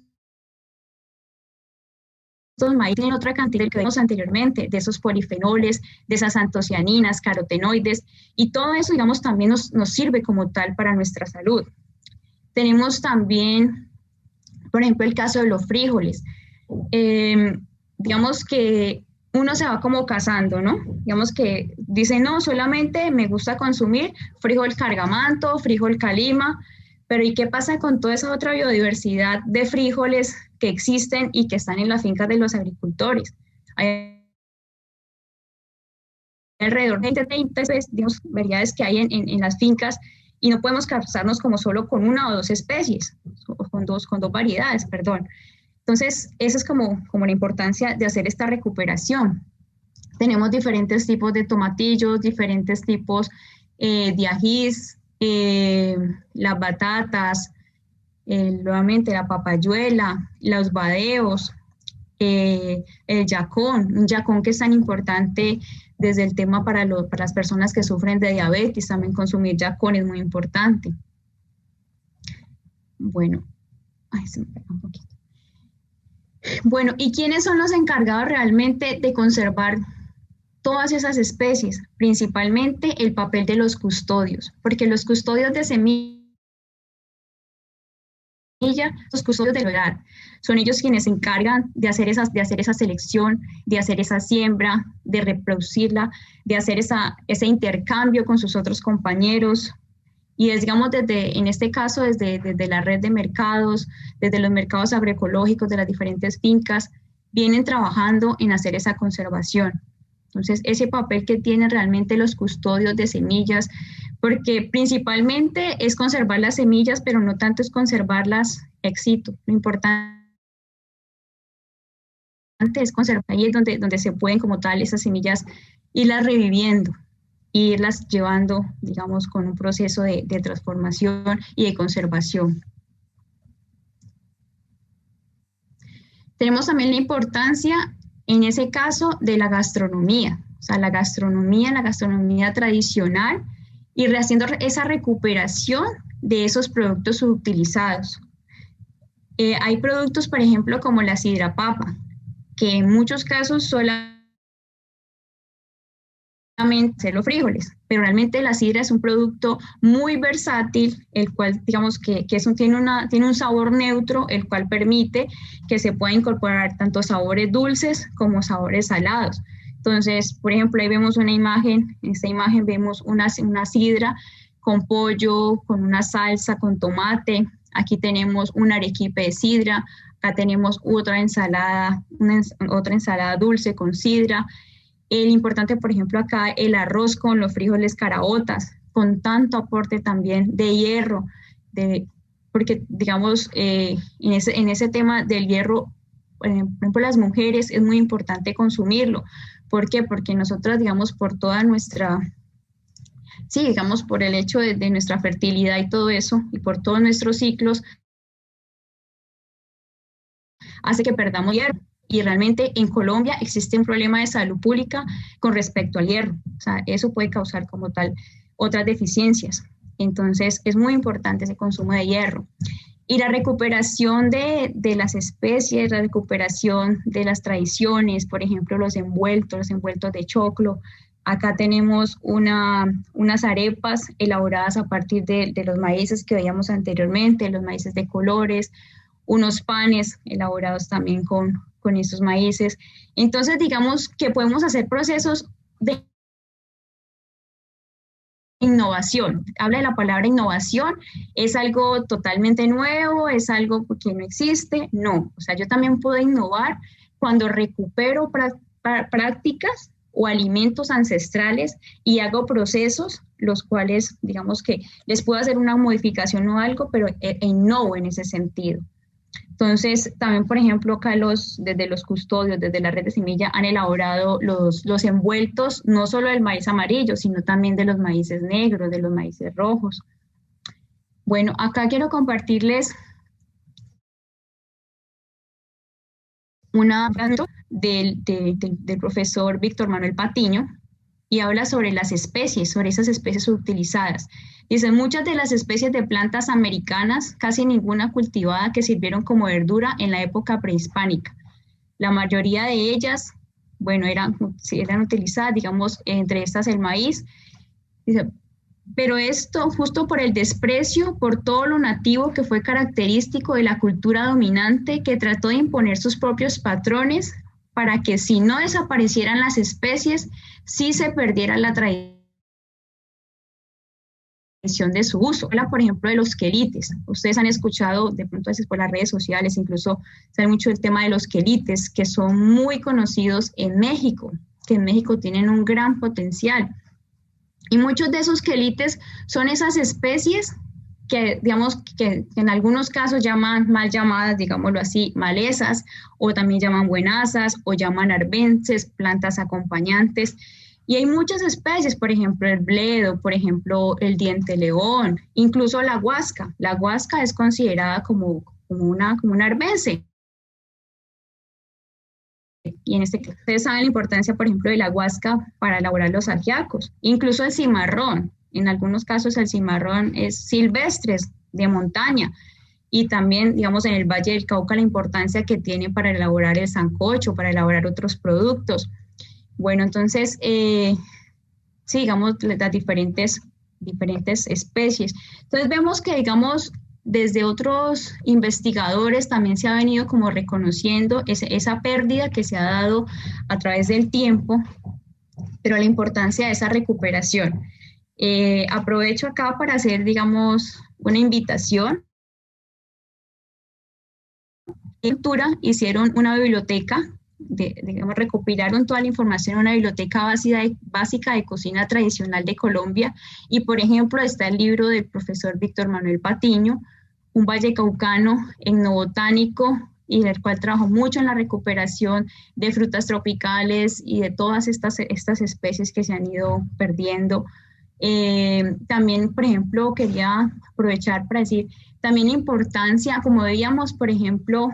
maíces? Tienen otra cantidad que vimos anteriormente, de esos polifenoles, de esas antocianinas, carotenoides, y todo eso, digamos, también nos sirve como tal para nuestra salud. Tenemos también, por ejemplo, el caso de los frijoles. Digamos que uno se va como cazando, ¿no? Digamos que dice, no, solamente me gusta consumir frijol cargamanto, frijol calima, pero ¿y qué pasa con toda esa otra biodiversidad de frijoles que existen y que están en las fincas de los agricultores? Hay alrededor de 30 digamos, variedades que hay en las fincas, y no podemos casarnos como solo con una o dos especies, o con dos variedades, perdón. Entonces, esa es como la importancia de hacer esta recuperación. Tenemos diferentes tipos de tomatillos, diferentes tipos de ajís, las batatas, nuevamente la papayuela, los badeos, el yacón, un yacón que es tan importante desde el tema para las personas que sufren de diabetes, también consumir yacón es muy importante. Bueno, se me pega un poquito. Bueno, ¿y quiénes son los encargados realmente de conservar todas esas especies? Principalmente el papel de los custodios, porque los custodios de semilla, los custodios del hogar, son ellos quienes se encargan de hacer esa selección, de hacer esa siembra, de reproducirla, de hacer ese intercambio con sus otros compañeros. Y digamos, en este caso, desde la red de mercados, desde los mercados agroecológicos de las diferentes fincas, vienen trabajando en hacer esa conservación. Entonces, ese papel que tienen realmente los custodios de semillas, porque principalmente es conservar las semillas, pero no tanto es conservarlas ex situ. Lo importante es conservar, ahí es donde se pueden como tal esas semillas irlas reviviendo, irlas llevando, digamos, con un proceso de transformación y de conservación. Tenemos también la importancia, en ese caso, de la gastronomía, o sea, la gastronomía tradicional, y haciendo esa recuperación de esos productos subutilizados. Hay productos, por ejemplo, como la sidra papa, que en muchos casos solamente hacer los frijoles, pero realmente la sidra es un producto muy versátil, el cual digamos que tiene un sabor neutro, el cual permite que se pueda incorporar tanto sabores dulces como sabores salados. Entonces, por ejemplo, ahí vemos una imagen, en esta imagen vemos una sidra con pollo, con una salsa, con tomate. Aquí tenemos un arequipe de sidra, acá tenemos otra ensalada dulce con sidra. El importante, por ejemplo, acá el arroz con los frijoles caraotas, con tanto aporte también de hierro, porque digamos, en ese tema del hierro, por ejemplo, las mujeres es muy importante consumirlo. ¿Por qué? Porque nosotras, digamos, por toda nuestra, sí, digamos, por el hecho de nuestra fertilidad y todo eso, y por todos nuestros ciclos, hace que perdamos hierro. Y realmente en Colombia existe un problema de salud pública con respecto al hierro. O sea, eso puede causar como tal otras deficiencias. Entonces, es muy importante ese consumo de hierro. Y la recuperación de las especies, la recuperación de las tradiciones, por ejemplo, los envueltos de choclo. Acá tenemos unas arepas elaboradas a partir de los maíces que veíamos anteriormente, los maíces de colores, unos panes elaborados también con esos maíces. Entonces, digamos que podemos hacer procesos de innovación. Habla de la palabra innovación, ¿es algo totalmente nuevo? ¿Es algo que no existe? No, o sea, yo también puedo innovar cuando recupero prácticas o alimentos ancestrales y hago procesos los cuales, digamos que les puedo hacer una modificación o algo, pero innovo en ese sentido. Entonces, también, por ejemplo, acá desde los custodios, desde la red de semilla, han elaborado los envueltos, no solo del maíz amarillo, sino también de los maíces negros, de los maíces rojos. Bueno, acá quiero compartirles una frase del profesor Víctor Manuel Patiño, y habla sobre las especies, sobre esas especies utilizadas. Dice, muchas de las especies de plantas americanas, casi ninguna cultivada, que sirvieron como verdura en la época prehispánica. La mayoría de ellas, bueno, eran utilizadas, digamos, entre estas el maíz. Dice, pero esto justo por el desprecio por todo lo nativo que fue característico de la cultura dominante, que trató de imponer sus propios patrones para que si no desaparecieran las especies, sí se perdiera la tradición de su uso. Habla, por ejemplo, de los quelites. Ustedes han escuchado, de pronto a veces por las redes sociales, incluso saben mucho el tema de los quelites, que son muy conocidos en México, que en México tienen un gran potencial. Y muchos de esos quelites son esas especies que, digamos, que en algunos casos llaman mal llamadas, digámoslo así, malezas, o también llaman buenazas, o llaman arbences, plantas acompañantes. Y hay muchas especies, por ejemplo, el bledo, por ejemplo, el diente león, incluso la guasca. La guasca es considerada como una arbense. Y en este caso, ustedes saben la importancia, por ejemplo, de la guasca para elaborar los ajiacos. Incluso el cimarrón. En algunos casos el cimarrón es silvestre, de montaña. Y también, digamos, en el Valle del Cauca la importancia que tiene para elaborar el sancocho, para elaborar otros productos. Bueno, entonces, sí, digamos, las diferentes especies. Entonces vemos que, digamos, desde otros investigadores también se ha venido como reconociendo esa pérdida que se ha dado a través del tiempo, pero la importancia de esa recuperación. Aprovecho acá para hacer, digamos, una invitación. Hicieron una biblioteca, digamos, recopilaron toda la información en una biblioteca básica de cocina tradicional de Colombia, y por ejemplo está el libro del profesor Víctor Manuel Patiño, un vallecaucano etnobotánico, y del cual trabajó mucho en la recuperación de frutas tropicales y de todas estas especies que se han ido perdiendo. También, por ejemplo, quería aprovechar para decir también la importancia, como veíamos, por ejemplo,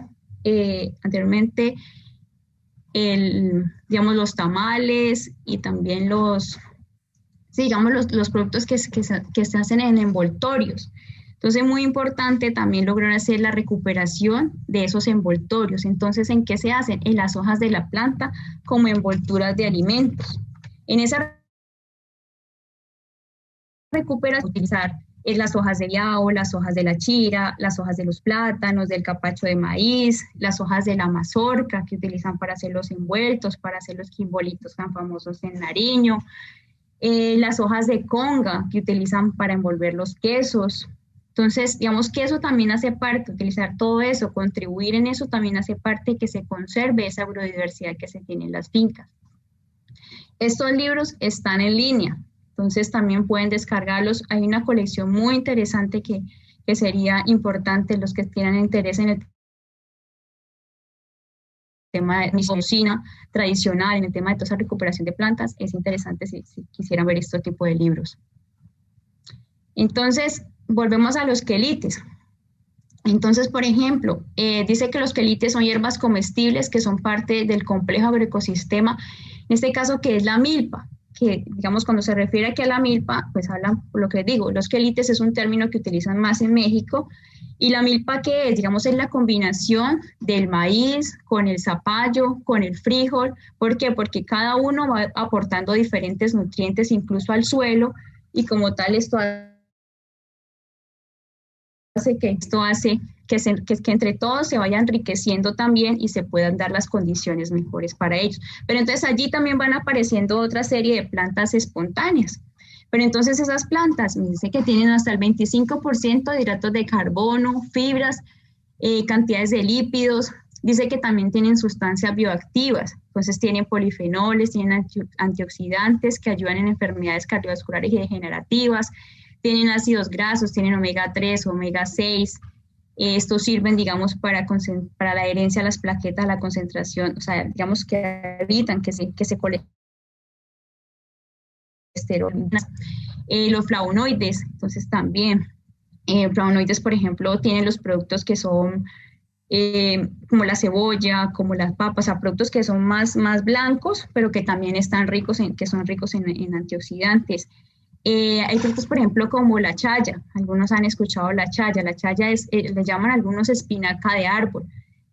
anteriormente, digamos, los tamales y también los productos que se hacen en envoltorios. Entonces, muy importante también lograr hacer la recuperación de esos envoltorios. Entonces, ¿en qué se hacen? En las hojas de la planta como envolturas de alimentos. En esa recuperación, utilizar las hojas de yao, las hojas de la chira, las hojas de los plátanos, del capacho de maíz, las hojas de la mazorca que utilizan para hacer los envueltos, para hacer los quimbolitos tan famosos en Nariño, las hojas de conga que utilizan para envolver los quesos. Entonces, digamos que eso también hace parte, utilizar todo eso, contribuir en eso también hace parte de que se conserve esa biodiversidad que se tiene en las fincas. Estos libros están en línea, entonces también pueden descargarlos. Hay una colección muy interesante que que sería importante los que tienen interés en el tema de medicina tradicional, en el tema de toda esa recuperación de plantas, es interesante si quisieran ver este tipo de libros. Entonces, volvemos a los quelites. Entonces, por ejemplo, dice que los quelites son hierbas comestibles que son parte del complejo agroecosistema, en este caso que es la milpa, que digamos cuando se refiere aquí a la milpa, pues hablan, por lo que digo, los quelites es un término que utilizan más en México, y la milpa que es, digamos, es la combinación del maíz con el zapallo, con el frijol. ¿Por qué? Porque cada uno va aportando diferentes nutrientes incluso al suelo, y como tal esto hace que entre todos se vaya enriqueciendo también y se puedan dar las condiciones mejores para ellos. Pero entonces allí también van apareciendo otra serie de plantas espontáneas. Pero entonces esas plantas, me dice que tienen hasta el 25% de hidratos de carbono, fibras, cantidades de lípidos. Dice que también tienen sustancias bioactivas, entonces tienen polifenoles, tienen antioxidantes que ayudan en enfermedades cardiovasculares y degenerativas, tienen ácidos grasos, tienen omega 3, omega 6. Estos sirven, digamos, para la adherencia a las plaquetas, la concentración, o sea, digamos que evitan que se colesterol. Los flavonoides, entonces también, flavonoides, por ejemplo, tienen los productos que son como la cebolla, como las papas, o sea, productos que son más blancos, pero que también están ricos en antioxidantes. Hay frutos, por ejemplo, como la chaya. Algunos han escuchado la chaya. La chaya le llaman algunos espinaca de árbol,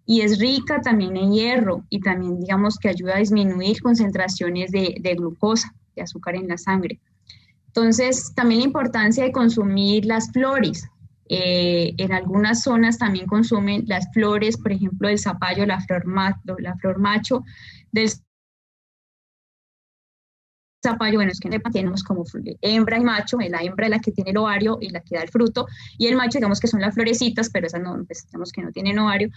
y es rica también en hierro, y también digamos que ayuda a disminuir concentraciones de glucosa, de azúcar en la sangre. Entonces, también la importancia de consumir las flores. En algunas zonas también consumen las flores, por ejemplo, del zapallo, la flor macho, del zapallo. Bueno, es que tenemos como hembra y macho. La hembra es la que tiene el ovario y la que da el fruto, y el macho, digamos que son las florecitas, pero esas no, pues, digamos que no tienen ovario.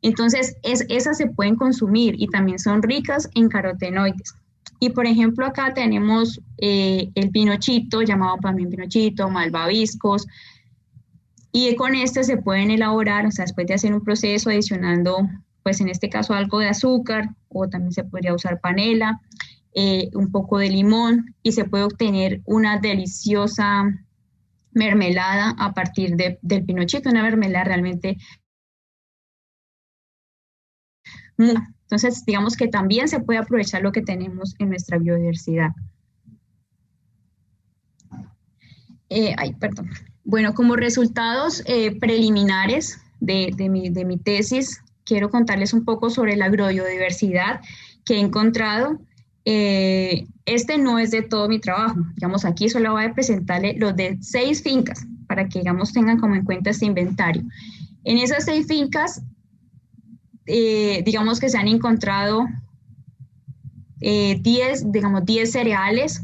Entonces, esas se pueden consumir y también son ricas en carotenoides. Y por ejemplo, acá tenemos el pinochito, llamado también pinochito, malvaviscos, y con este se pueden elaborar, o sea, después de hacer un proceso adicionando, pues en este caso algo de azúcar, o también se podría usar panela, un poco de limón, y se puede obtener una deliciosa mermelada a partir del pinochito, una mermelada realmente muy. Entonces, digamos que también se puede aprovechar lo que tenemos en nuestra biodiversidad. Perdón. Bueno, como resultados preliminares de mi tesis, quiero contarles un poco sobre la agrobiodiversidad que he encontrado. Este no es de todo mi trabajo. Digamos, aquí solo voy a presentarle los de 6 fincas para que, digamos, tengan como en cuenta este inventario. En esas 6 fincas, digamos que se han encontrado 10 cereales,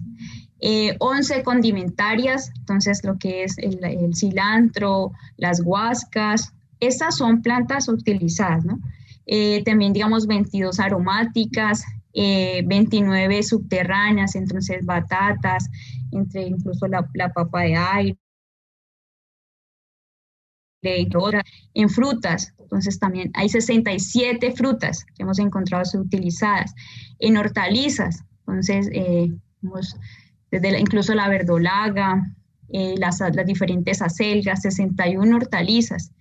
11 condimentarias, entonces lo que es el cilantro, las guascas, estas son plantas utilizadas, ¿no? También, digamos, 22 aromáticas, 29 subterráneas, entonces batatas, entre incluso la papa de aire, en frutas, entonces también hay 67 frutas que hemos encontrado utilizadas. En hortalizas, entonces incluso la verdolaga, las diferentes acelgas, 61 hortalizas.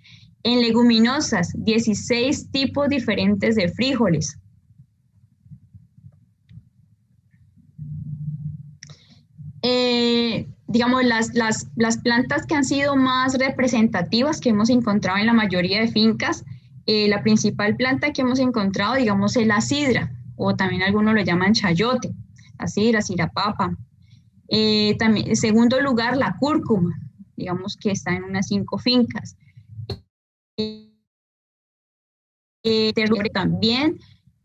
En leguminosas, 16 tipos diferentes de frijoles. Digamos, las plantas que han sido más representativas que hemos encontrado en la mayoría de fincas, la principal planta que hemos encontrado, digamos, es la sidra, o también algunos lo llaman chayote, la sidra, cirapapa. También, en segundo lugar, la cúrcuma, digamos que está en unas 5 fincas. También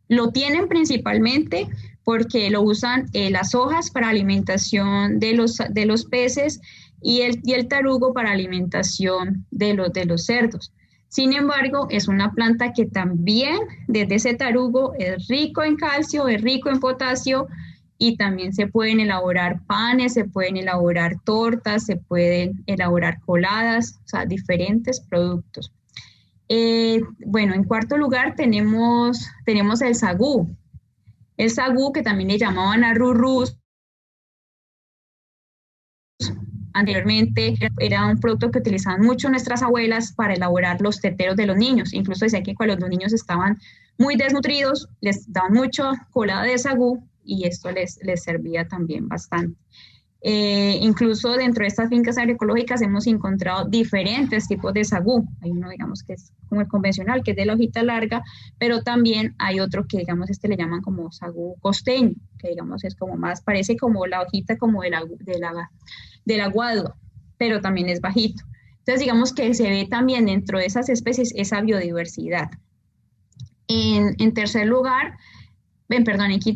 lo tienen principalmente porque lo usan las hojas para alimentación de los peces y el tarugo para alimentación de los cerdos. Sin embargo, es una planta que también desde ese tarugo es rico en calcio, es rico en potasio, y también se pueden elaborar panes, se pueden elaborar tortas, se pueden elaborar coladas, o sea, diferentes productos. Bueno, en cuarto lugar tenemos el sagú. El sagú, que también le llamaban arrurús, anteriormente era un producto que utilizaban mucho nuestras abuelas para elaborar los teteros de los niños. Incluso decía que cuando los niños estaban muy desnutridos, les daban mucho colada de sagú y esto les servía también bastante. Incluso dentro de estas fincas agroecológicas hemos encontrado diferentes tipos de sagú. Hay uno, digamos, que es como el convencional, que es de la hojita larga, pero también hay otro que, digamos, le llaman como sagú costeño, que, digamos, es como más, parece como la hojita como de la guadua, pero también es bajito. Entonces, digamos que se ve también dentro de esas especies esa biodiversidad. En quinto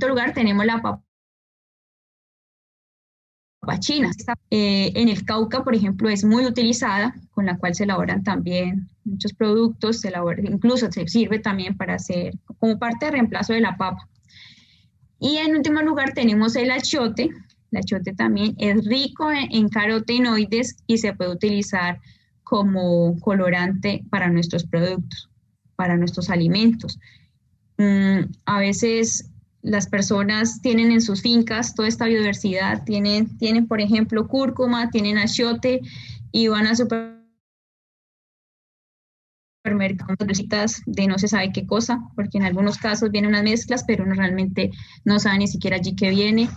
lugar tenemos la papa china. En el Cauca, por ejemplo, es muy utilizada, con la cual se elaboran también muchos productos, incluso se sirve también para hacer como parte de reemplazo de la papa. Y en último lugar tenemos el achiote. El achiote también es rico en carotenoides y se puede utilizar como colorante para nuestros productos, para nuestros alimentos. A veces las personas tienen en sus fincas toda esta biodiversidad, tienen por ejemplo cúrcuma, tienen achiote y van a supermercados de no se sabe qué cosa, porque en algunos casos vienen unas mezclas, pero uno realmente no sabe ni siquiera allí qué viene.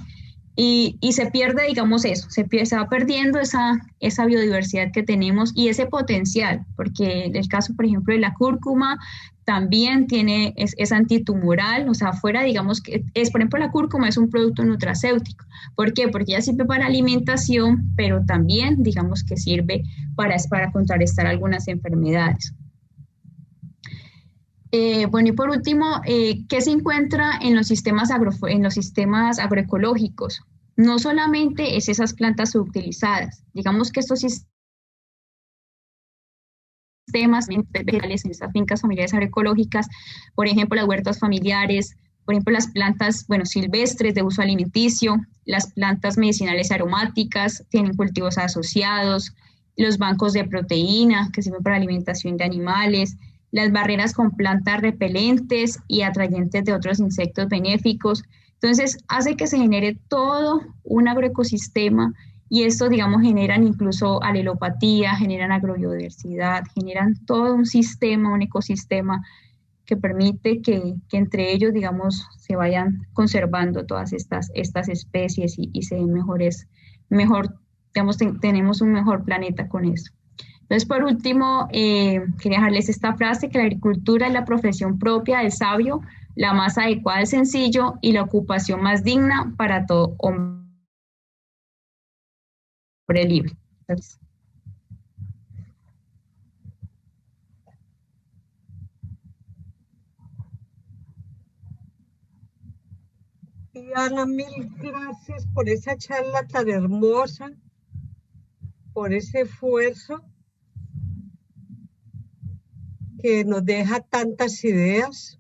Y se pierde, digamos, eso, se va perdiendo esa biodiversidad que tenemos y ese potencial, porque el caso, por ejemplo, de la cúrcuma también es antitumoral, o sea, fuera, digamos, por ejemplo, la cúrcuma es un producto nutracéutico. ¿Por qué? Porque ella sirve para alimentación, pero también, digamos, que sirve para contrarrestar algunas enfermedades. Bueno, y por último, ¿qué se encuentra en los sistemas agroecológicos? No solamente es esas plantas subutilizadas, digamos que estos sistemas vegetales en estas fincas familiares agroecológicas, por ejemplo, las huertas familiares, por ejemplo, las plantas, silvestres de uso alimenticio, las plantas medicinales aromáticas, tienen cultivos asociados, los bancos de proteína que sirven para alimentación de animales, las barreras con plantas repelentes y atrayentes de otros insectos benéficos. Entonces, hace que se genere todo un agroecosistema y esto, digamos, generan incluso alelopatía, generan agrobiodiversidad, generan todo un sistema, un ecosistema que permite que entre ellos, digamos, se vayan conservando todas estas especies y se den mejor, digamos, tenemos un mejor planeta con eso. Entonces, por último, quería dejarles esta frase, que la agricultura es la profesión propia del sabio, la más adecuada del sencillo y la ocupación más digna para todo hombre libre. Gracias. Diana, mil gracias por esa charla tan hermosa, por ese esfuerzo que nos deja tantas ideas.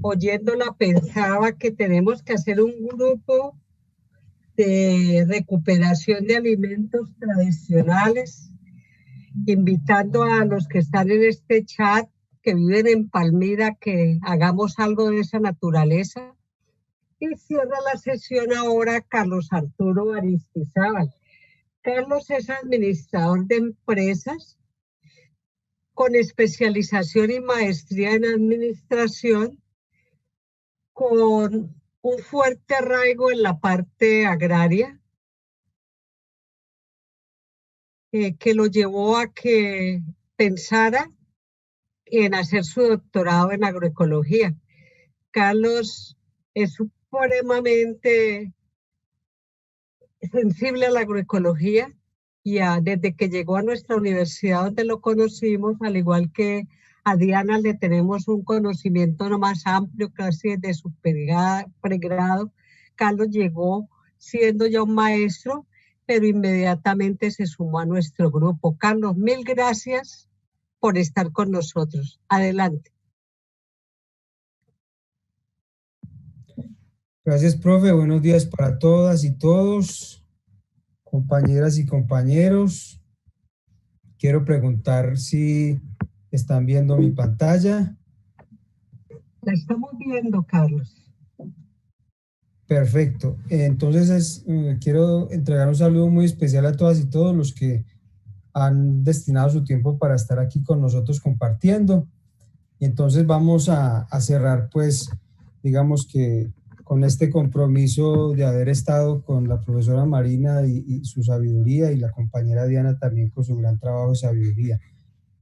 Oyéndola pensaba que tenemos que hacer un grupo de recuperación de alimentos tradicionales, invitando a los que están en este chat, que viven en Palmira, que hagamos algo de esa naturaleza. Y cierra la sesión ahora Carlos Arturo Aristizábal. Carlos es administrador de empresas con especialización y maestría en administración, con un fuerte arraigo en la parte agraria, que lo llevó a que pensara en hacer su doctorado en agroecología. Carlos es supremamente sensible a la agroecología y desde que llegó a nuestra universidad donde lo conocimos, al igual que a Diana, le tenemos un conocimiento no más amplio, casi desde su pregrado. Carlos llegó siendo ya un maestro, pero inmediatamente se sumó a nuestro grupo. Carlos, mil gracias por estar con nosotros. Adelante. Gracias, profe. Buenos días para todas y todos, compañeras y compañeros. Quiero preguntar si están viendo mi pantalla. La estamos viendo, Carlos. Perfecto. Entonces quiero entregar un saludo muy especial a todas y todos los que han destinado su tiempo para estar aquí con nosotros compartiendo. Y entonces vamos a cerrar, pues, digamos que con este compromiso de haber estado con la profesora Marina y su sabiduría, y la compañera Diana también con su gran trabajo de sabiduría.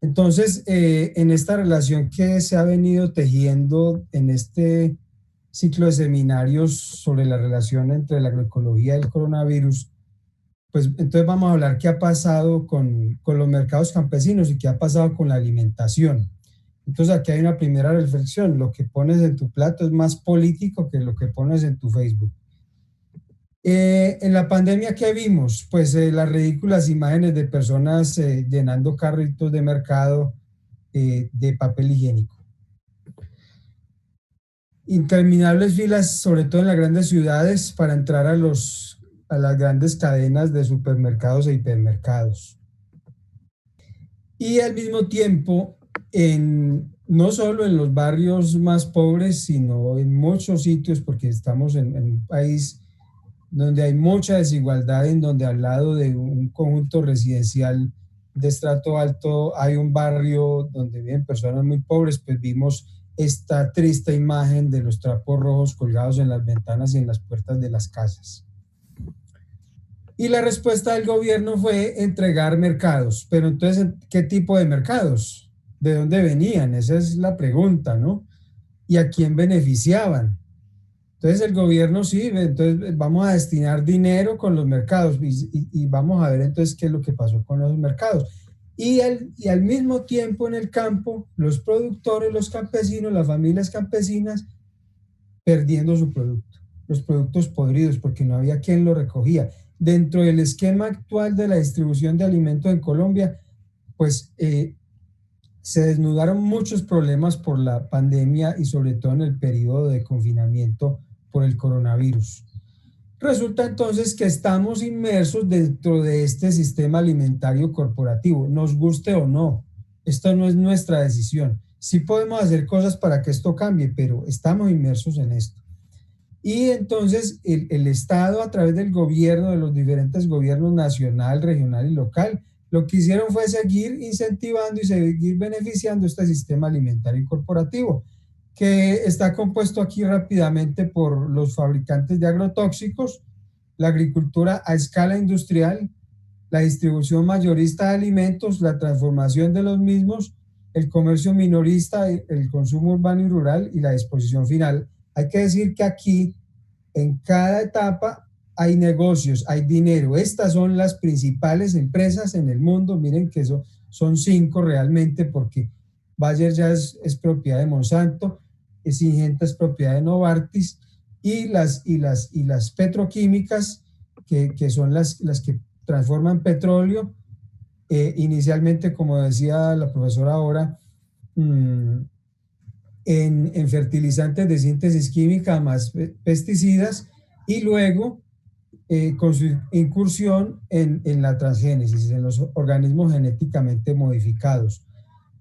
Entonces, en esta relación que se ha venido tejiendo en este ciclo de seminarios sobre la relación entre la agroecología y el coronavirus, pues entonces vamos a hablar qué ha pasado con los mercados campesinos y qué ha pasado con la alimentación. Entonces aquí hay una primera reflexión: lo que pones en tu plato es más político que lo que pones en tu Facebook. En la pandemia, ¿qué vimos? Pues las ridículas imágenes de personas llenando carritos de mercado de papel higiénico. Interminables filas, sobre todo en las grandes ciudades, para entrar a las grandes cadenas de supermercados e hipermercados. Y al mismo tiempo, no solo en los barrios más pobres, sino en muchos sitios, porque estamos en un país donde hay mucha desigualdad, en donde al lado de un conjunto residencial de estrato alto hay un barrio donde viven personas muy pobres, pues vimos esta triste imagen de los trapos rojos colgados en las ventanas y en las puertas de las casas. Y la respuesta del gobierno fue entregar mercados. Pero entonces, ¿qué tipo de mercados? ¿De dónde venían? Esa es la pregunta, ¿no? ¿Y a quién beneficiaban? Entonces el gobierno sí, entonces vamos a destinar dinero con los mercados y vamos a ver entonces qué es lo que pasó con los mercados. Y al mismo tiempo en el campo, los productores, los campesinos, las familias campesinas perdiendo su producto, los productos podridos, porque no había quien lo recogía. Dentro del esquema actual de la distribución de alimentos en Colombia, pues se desnudaron muchos problemas por la pandemia y sobre todo en el periodo de confinamiento por el coronavirus. Resulta entonces que estamos inmersos dentro de este sistema alimentario corporativo, nos guste o no. Esto no es nuestra decisión. Sí podemos hacer cosas para que esto cambie, pero estamos inmersos en esto. Y entonces el Estado, a través del gobierno, de los diferentes gobiernos nacional, regional y local, lo que hicieron fue seguir incentivando y seguir beneficiando este sistema alimentario corporativo, que está compuesto aquí rápidamente por los fabricantes de agrotóxicos, la agricultura a escala industrial, la distribución mayorista de alimentos, la transformación de los mismos, el comercio minorista, el consumo urbano y rural y la disposición final. Hay que decir que aquí, en cada etapa, hay negocios, hay dinero. Estas son las principales empresas en el mundo. Miren que eso son 5 realmente, porque Bayer ya es propiedad de Monsanto, Syngenta es propiedad de Novartis, y las petroquímicas, que son las que transforman petróleo, inicialmente, como decía la profesora ahora, en fertilizantes de síntesis química más pesticidas, y luego con su incursión en la transgénesis, en los organismos genéticamente modificados.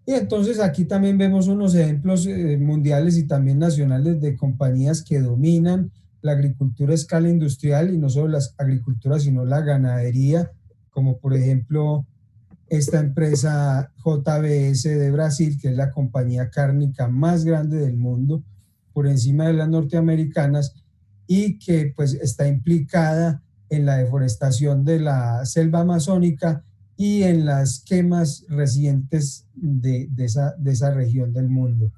Y entonces aquí también vemos unos ejemplos mundiales y también nacionales de compañías que dominan la agricultura a escala industrial, y no solo la agricultura, sino la ganadería, como por ejemplo esta empresa JBS de Brasil, que es la compañía cárnica más grande del mundo, por encima de las norteamericanas, y que pues está implicada en la deforestación de la selva amazónica y en las quemas recientes de esa región del mundo.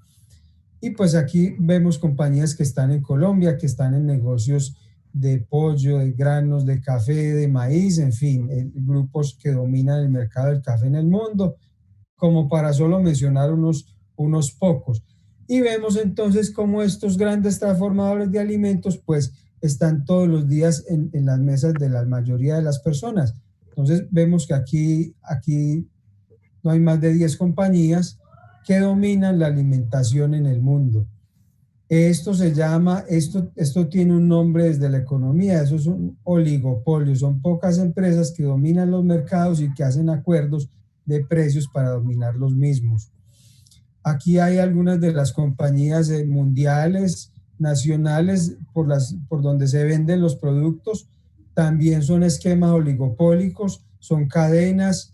Y pues aquí vemos compañías que están en Colombia, que están en negocios de pollo, de granos, de café, de maíz, en fin, grupos que dominan el mercado del café en el mundo, como para solo mencionar unos pocos. Y vemos entonces cómo estos grandes transformadores de alimentos pues están todos los días en las mesas de la mayoría de las personas. Entonces vemos que aquí no hay más de 10 compañías que dominan la alimentación en el mundo. Esto se llama, esto tiene un nombre desde la economía, eso es un oligopolio, son pocas empresas que dominan los mercados y que hacen acuerdos de precios para dominar los mismos. Aquí hay algunas de las compañías mundiales, nacionales, por donde se venden los productos, también son esquemas oligopólicos, son cadenas,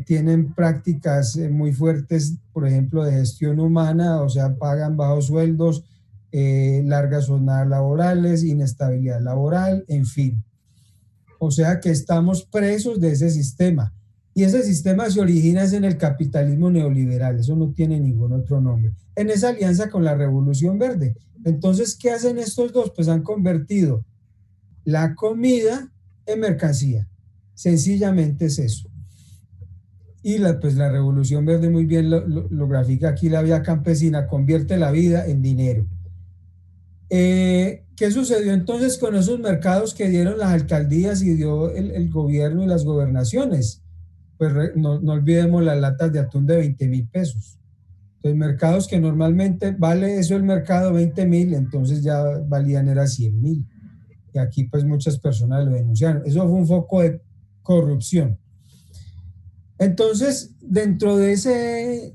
tienen prácticas muy fuertes, por ejemplo, de gestión humana, o sea, pagan bajos sueldos, largas jornadas laborales, inestabilidad laboral, en fin. O sea que estamos presos de ese sistema. Y ese sistema se origina en el capitalismo neoliberal, eso no tiene ningún otro nombre, en esa alianza con la Revolución Verde. Entonces, ¿qué hacen estos dos? Pues han convertido la comida en mercancía. Sencillamente es eso. Y pues la Revolución Verde muy bien lo grafica aquí, la vida campesina convierte la vida en dinero. ¿Qué sucedió entonces con esos mercados que dieron las alcaldías y dio el gobierno y las gobernaciones? Pues no olvidemos las latas de atún de 20.000 pesos. Entonces, mercados que normalmente vale eso el mercado 20.000, entonces ya valían era 100.000. Y aquí pues muchas personas lo denunciaron. Eso fue un foco de corrupción. Entonces, dentro de ese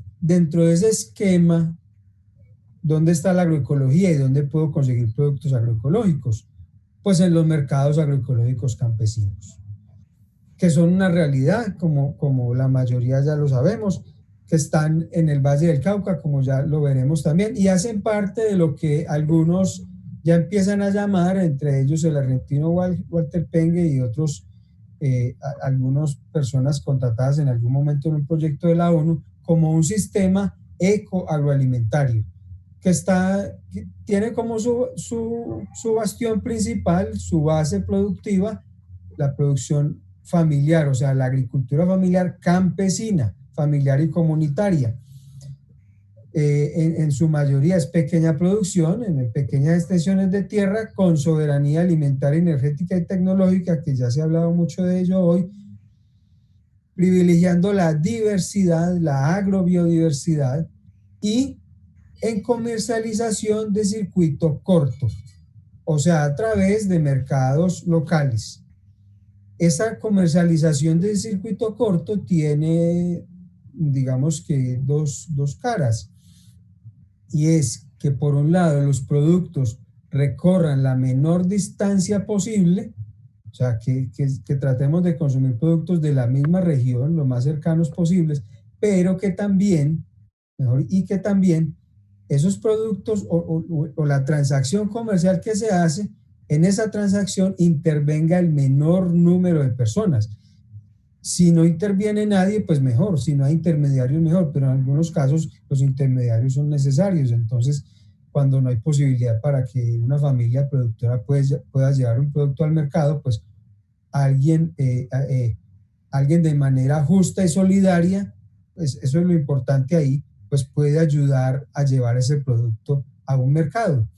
esquema, ¿dónde está la agroecología y dónde puedo conseguir productos agroecológicos? Pues en los mercados agroecológicos campesinos, que son una realidad, como la mayoría ya lo sabemos, que están en el Valle del Cauca, como ya lo veremos también, y hacen parte de lo que algunos ya empiezan a llamar, entre ellos el argentino Walter Pengue y otros, algunas personas contratadas en algún momento en un proyecto de la ONU, como un sistema ecoagroalimentario, que tiene como su bastión principal, su base productiva, la producción familiar, o sea, la agricultura familiar campesina, familiar y comunitaria. En su mayoría es pequeña producción, en pequeñas extensiones de tierra, con soberanía alimentaria, energética y tecnológica, que ya se ha hablado mucho de ello hoy, privilegiando la diversidad, la agrobiodiversidad, y en comercialización de circuito corto, o sea, a través de mercados locales. Esa comercialización del circuito corto tiene, digamos que, dos caras. Y es que, por un lado, los productos recorran la menor distancia posible, o sea, que tratemos de consumir productos de la misma región, lo más cercanos posibles, pero que también, esos productos o la transacción comercial que se hace, en esa transacción intervenga el menor número de personas. Si no interviene nadie, pues mejor. Si no hay intermediarios, mejor. Pero en algunos casos los intermediarios son necesarios. Entonces, cuando no hay posibilidad para que una familia productora pueda llevar un producto al mercado, pues alguien de manera justa y solidaria, pues eso es lo importante ahí, pues puede ayudar a llevar ese producto a un mercado.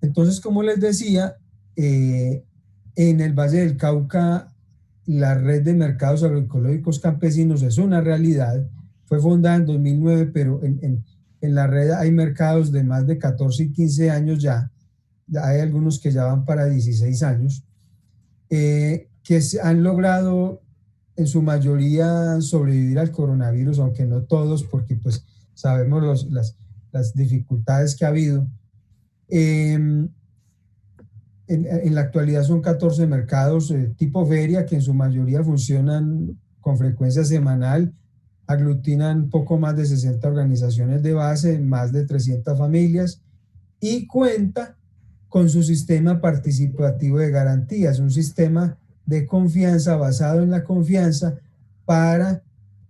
Entonces, como les decía, en el Valle del Cauca, la red de mercados agroecológicos campesinos es una realidad. Fue fundada en 2009, pero en la red hay mercados de más de 14 y 15 años ya. Hay algunos que ya van para 16 años, que han logrado en su mayoría sobrevivir al coronavirus, aunque no todos, porque pues sabemos las dificultades que ha habido. En la actualidad son 14 mercados tipo feria, que en su mayoría funcionan con frecuencia semanal, aglutinan poco más de 60 organizaciones de base, más de 300 familias, y cuenta con su sistema participativo de garantías, un sistema de confianza basado en la confianza para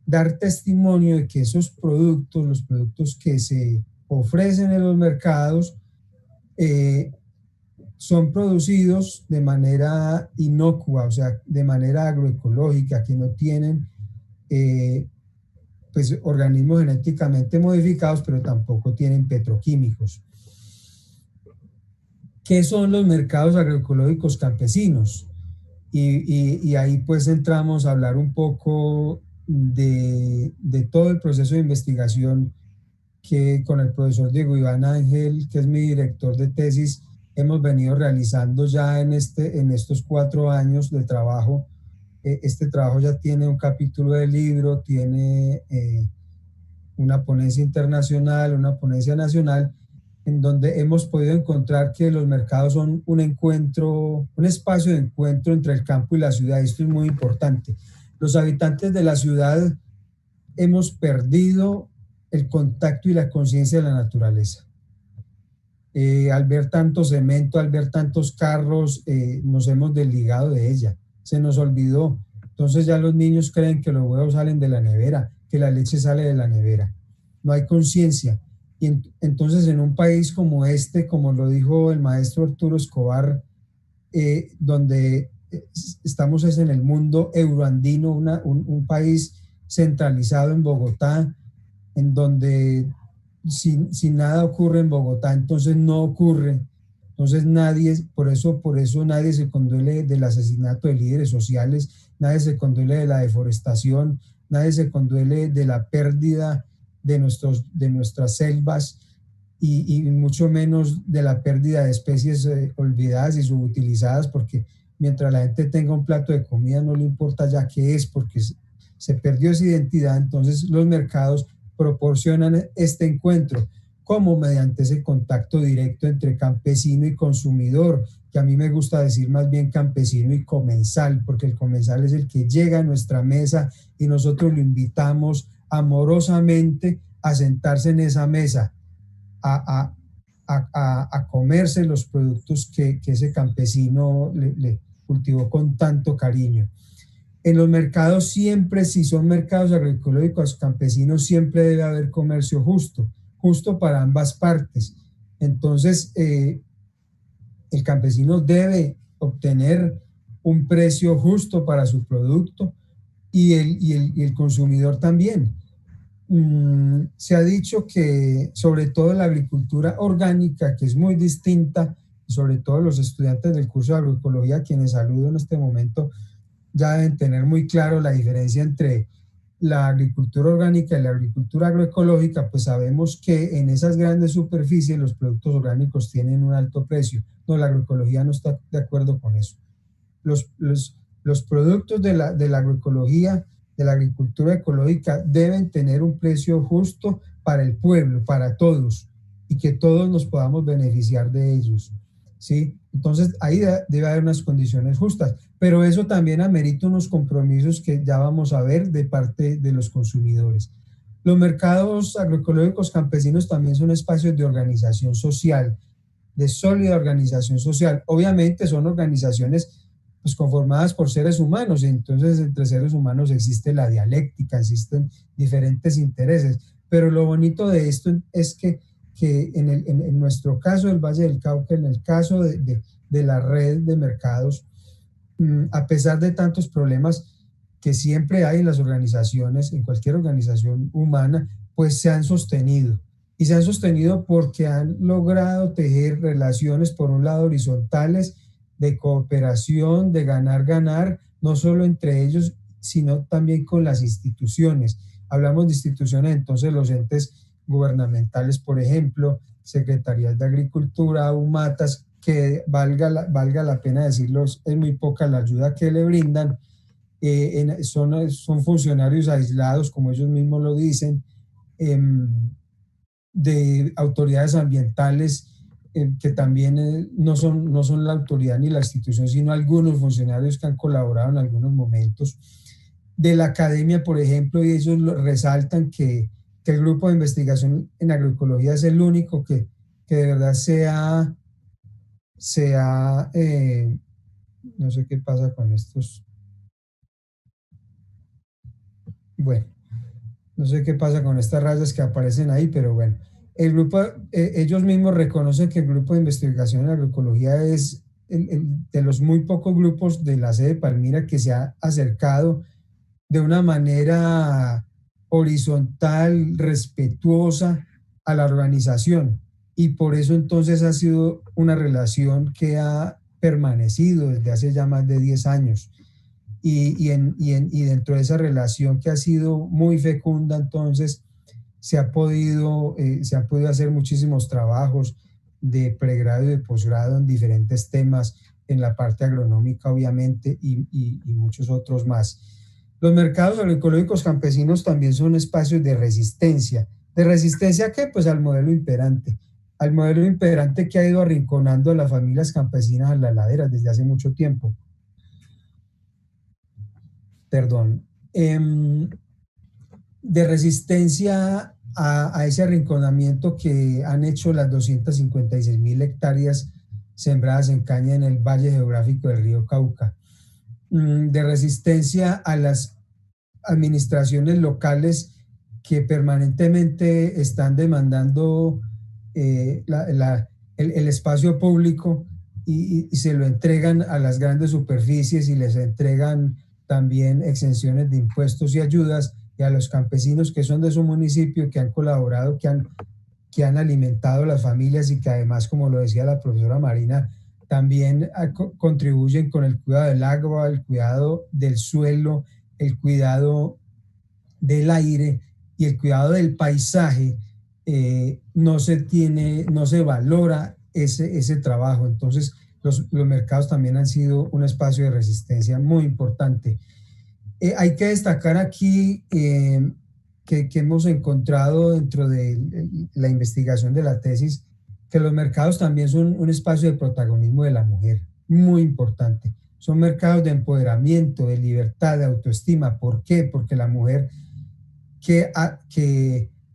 dar testimonio de que esos productos, los productos que se ofrecen en los mercados, son producidos de manera inocua, o sea, de manera agroecológica, que no tienen pues organismos genéticamente modificados, pero tampoco tienen petroquímicos. ¿Qué son los mercados agroecológicos campesinos? Y ahí pues entramos a hablar un poco de todo el proceso de investigación que con el profesor Diego Iván Ángel, que es mi director de tesis, hemos venido realizando ya en estos 4 años de trabajo. Este trabajo ya tiene un capítulo de libro, tiene una ponencia internacional, una ponencia nacional, en donde hemos podido encontrar que los mercados son un espacio de encuentro entre el campo y la ciudad. Esto es muy importante. Los habitantes de la ciudad hemos perdido el contacto y la conciencia de la naturaleza. Al ver tanto cemento, al ver tantos carros, nos hemos desligado de ella. Se nos olvidó. Entonces ya los niños creen que los huevos salen de la nevera, que la leche sale de la nevera. No hay conciencia. Y entonces en un país como este, como lo dijo el maestro Arturo Escobar, donde estamos es en el mundo euroandino, un país centralizado en Bogotá, en donde si nada ocurre en Bogotá, entonces no ocurre. Entonces por eso nadie se conduele del asesinato de líderes sociales, nadie se conduele de la deforestación, nadie se conduele de la pérdida de nuestras selvas y mucho menos de la pérdida de especies olvidadas y subutilizadas, porque mientras la gente tenga un plato de comida no le importa ya qué es, porque se perdió esa identidad. Entonces los mercados proporcionan este encuentro, como mediante ese contacto directo entre campesino y consumidor, que a mí me gusta decir más bien campesino y comensal, porque el comensal es el que llega a nuestra mesa y nosotros lo invitamos amorosamente a sentarse en esa mesa, a comerse los productos que ese campesino le cultivó con tanto cariño. En los mercados siempre, si son mercados agroecológicos campesinos, siempre debe haber comercio justo para ambas partes. Entonces, el campesino debe obtener un precio justo para su producto y el consumidor también. Se ha dicho que sobre todo la agricultura orgánica, que es muy distinta, sobre todo los estudiantes del curso de agroecología, quienes saludo en este momento, ya deben tener muy claro la diferencia entre la agricultura orgánica y la agricultura agroecológica. Pues sabemos que en esas grandes superficies los productos orgánicos tienen un alto precio. No, la agroecología no está de acuerdo con eso. Los productos de la agroecología, de la agricultura ecológica, deben tener un precio justo para el pueblo, para todos, y que todos nos podamos beneficiar de ellos, ¿sí? Entonces ahí debe haber unas condiciones justas, pero eso también amerita unos compromisos que ya vamos a ver de parte de los consumidores. Los mercados agroecológicos campesinos también son espacios de organización social, de sólida organización social. Obviamente son organizaciones pues conformadas por seres humanos, y entonces entre seres humanos existe la dialéctica, existen diferentes intereses, pero lo bonito de esto es que en nuestro caso del Valle del Cauca, en el caso de la red de mercados, a pesar de tantos problemas que siempre hay en las organizaciones, en cualquier organización humana, pues se han sostenido. Y se han sostenido porque han logrado tejer relaciones, por un lado, horizontales, de cooperación, de ganar, no solo entre ellos, sino también con las instituciones. Hablamos de instituciones, entonces los entes gubernamentales, por ejemplo, secretarías de agricultura, UMATAS, que valga la pena decirlos, es muy poca la ayuda que le brindan, son funcionarios aislados, como ellos mismos lo dicen, de autoridades ambientales, que también no son la autoridad ni la institución, sino algunos funcionarios que han colaborado en algunos momentos. De la academia, por ejemplo, y ellos resaltan que el grupo de investigación en agroecología es el único que de verdad no sé qué pasa con estos. Bueno, no sé qué pasa con estas rayas que aparecen ahí, pero bueno. El grupo, ellos mismos reconocen que el grupo de investigación en agroecología es de los muy pocos grupos de la sede de Palmira que se ha acercado de una manera horizontal, respetuosa a la organización, y por eso entonces ha sido una relación que ha permanecido desde hace ya más de 10 años. Y dentro de esa relación, que ha sido muy fecunda, entonces se han podido hacer muchísimos trabajos de pregrado y de posgrado en diferentes temas, en la parte agronómica obviamente y muchos otros más. Los mercados agroecológicos campesinos también son espacios de resistencia. ¿De resistencia a qué? Pues al modelo imperante que ha ido arrinconando a las familias campesinas a las laderas desde hace mucho tiempo. De resistencia a ese arrinconamiento que han hecho las 256.000 hectáreas sembradas en caña en el valle geográfico del río Cauca. De resistencia a las administraciones locales que permanentemente están demandando el espacio público y se lo entregan a las grandes superficies y les entregan también exenciones de impuestos y ayudas, y a los campesinos que son de su municipio, que han colaborado, que han alimentado a las familias y que además, como lo decía la profesora Marina, también contribuyen con el cuidado del agua, el cuidado del suelo, el cuidado del aire y el cuidado del paisaje. No se valora ese trabajo. Entonces, los mercados también han sido un espacio de resistencia muy importante. Hay que destacar aquí que hemos encontrado dentro de la investigación de la tesis que los mercados también son un espacio de protagonismo de la mujer, muy importante. Son mercados de empoderamiento, de libertad, de autoestima. ¿Por qué? Porque la mujer, que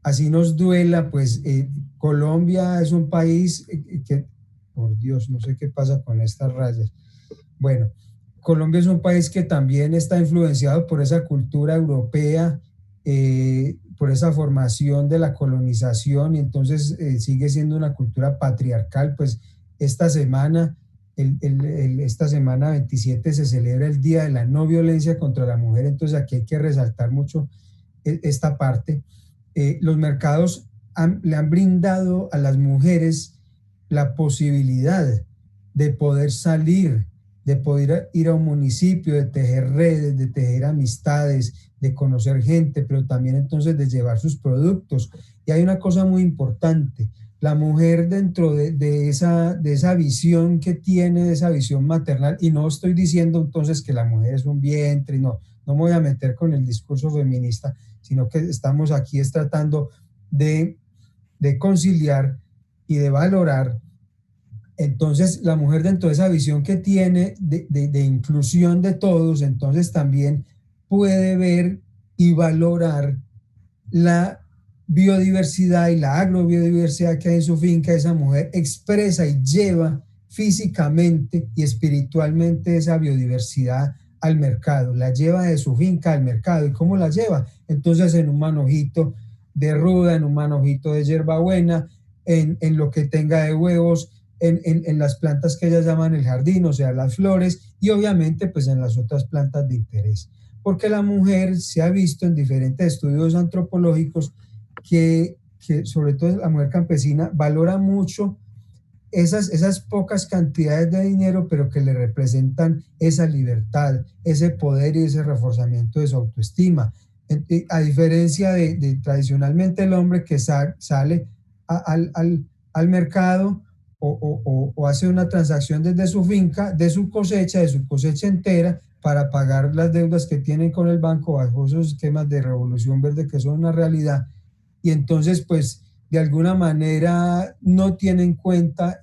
así nos duela, pues Colombia es un país que, por Dios, no sé qué pasa con estas rayas. Bueno, Colombia es un país que también está influenciado por esa cultura europea, por esa formación de la colonización, y entonces sigue siendo una cultura patriarcal. Pues esta semana 27 se celebra el Día de la No Violencia contra la Mujer, entonces aquí hay que resaltar mucho esta parte. Los mercados le han brindado a las mujeres la posibilidad de poder salir, de poder ir a un municipio, de tejer redes, de tejer amistades, de conocer gente, pero también entonces de llevar sus productos. Y hay una cosa muy importante: la mujer, dentro de esa visión que tiene, de esa visión maternal, y no estoy diciendo entonces que la mujer es un vientre, no me voy a meter con el discurso feminista, sino que estamos aquí tratando de conciliar y de valorar. Entonces, la mujer, dentro de esa visión que tiene de inclusión de todos, entonces también puede ver y valorar la biodiversidad y la agrobiodiversidad que hay en su finca. Esa mujer expresa y lleva físicamente y espiritualmente esa biodiversidad al mercado, la lleva de su finca al mercado. ¿Y cómo la lleva? Entonces, en un manojito de ruda, en un manojito de hierbabuena, en lo que tenga de huevos, en las plantas que ellas llaman el jardín, o sea, las flores, y obviamente pues en las otras plantas de interés. Porque la mujer se ha visto en diferentes estudios antropológicos que sobre todo la mujer campesina valora mucho esas pocas cantidades de dinero, pero que le representan esa libertad, ese poder y ese reforzamiento de su autoestima. A diferencia de tradicionalmente el hombre que sale al mercado o hace una transacción desde su finca, de su cosecha entera, para pagar las deudas que tienen con el banco bajo esos esquemas de revolución verde que son una realidad. Y entonces, pues, de alguna manera no tiene en cuenta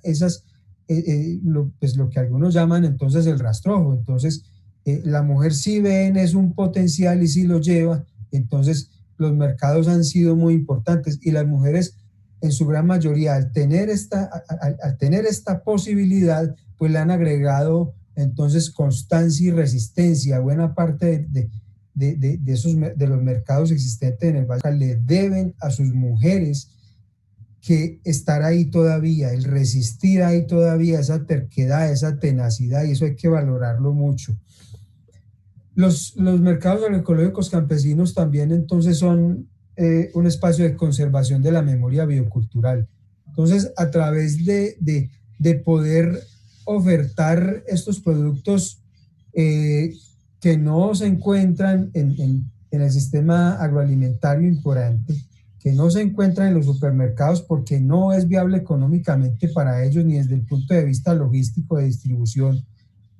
lo que algunos llaman entonces el rastrojo. Entonces, la mujer sí ve en eso un potencial y sí lo lleva. Entonces, los mercados han sido muy importantes, y las mujeres, en su gran mayoría, al tener esta posibilidad, pues le han agregado entonces constancia y resistencia. Buena parte de los mercados existentes en el Valle le deben a sus mujeres que estar ahí todavía, el resistir ahí todavía, esa terquedad, esa tenacidad, y eso hay que valorarlo mucho. Los mercados agroecológicos campesinos también entonces son un espacio de conservación de la memoria biocultural. Entonces, a través de poder ofertar estos productos que no se encuentran en el sistema agroalimentario importante, que no se encuentran en los supermercados porque no es viable económicamente para ellos ni desde el punto de vista logístico de distribución,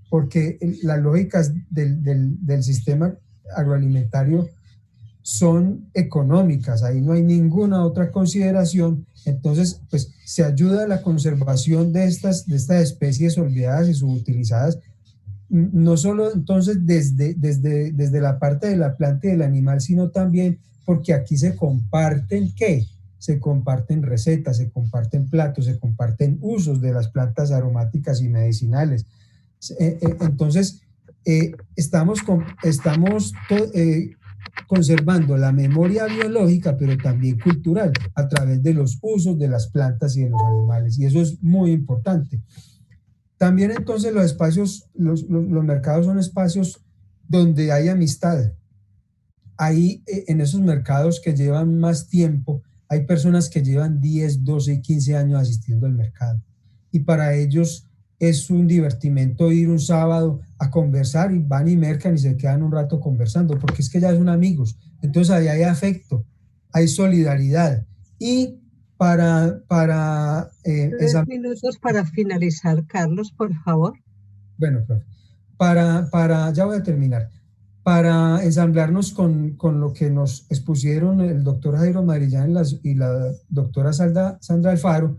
porque las lógicas del sistema agroalimentario son económicas, ahí no hay ninguna otra consideración. Entonces, pues se ayuda a la conservación de estas especies olvidadas y subutilizadas, no solo entonces desde la parte de la planta y del animal, sino también porque aquí se comparten, ¿qué? Se comparten recetas, se comparten platos, se comparten usos de las plantas aromáticas y medicinales. Entonces, estamos conservando la memoria biológica, pero también cultural, a través de los usos de las plantas y de los animales, y eso es muy importante. También entonces los espacios, los mercados son espacios donde hay amistad. Ahí en esos mercados que llevan más tiempo, hay personas que llevan 10, 12 y 15 años asistiendo al mercado. Y para ellos es un divertimento ir un sábado a conversar y van y mercan y se quedan un rato conversando, porque es que ya son amigos. Entonces ahí hay afecto, hay solidaridad. Y para 3 minutos para finalizar, Carlos, por favor. Bueno, profe, ya voy a terminar. Para ensamblarnos con lo que nos expusieron el doctor Jairo Madrillán y la doctora Sandra Alfaro,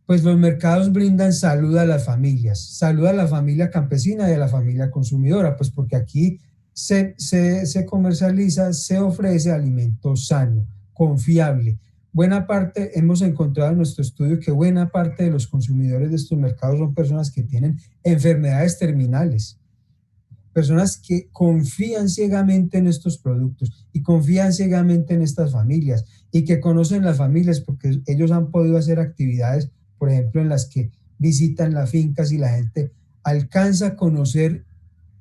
pues los mercados brindan salud a las familias, salud a la familia campesina y a la familia consumidora, pues porque aquí se comercializa, se ofrece alimento sano, confiable. Buena parte, hemos encontrado en nuestro estudio que buena parte de los consumidores de estos mercados son personas que tienen enfermedades terminales, personas que confían ciegamente en estos productos y confían ciegamente en estas familias y que conocen las familias porque ellos han podido hacer actividades, por ejemplo, en las que visitan las fincas y la gente alcanza a conocer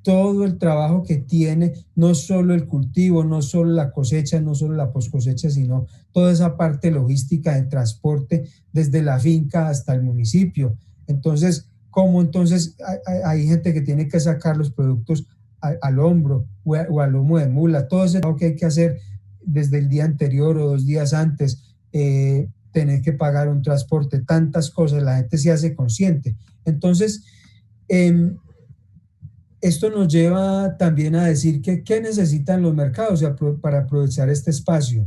todo el trabajo que tiene, no solo el cultivo, no solo la cosecha, no solo la poscosecha, sino toda esa parte logística de transporte desde la finca hasta el municipio. Entonces, ¿cómo entonces hay gente que tiene que sacar los productos al hombro o al lomo de mula? Todo ese trabajo que hay que hacer desde el día anterior o 2 días antes, tener que pagar un transporte, tantas cosas, la gente se hace consciente. Entonces, esto nos lleva también a decir que ¿qué necesitan los mercados para aprovechar este espacio?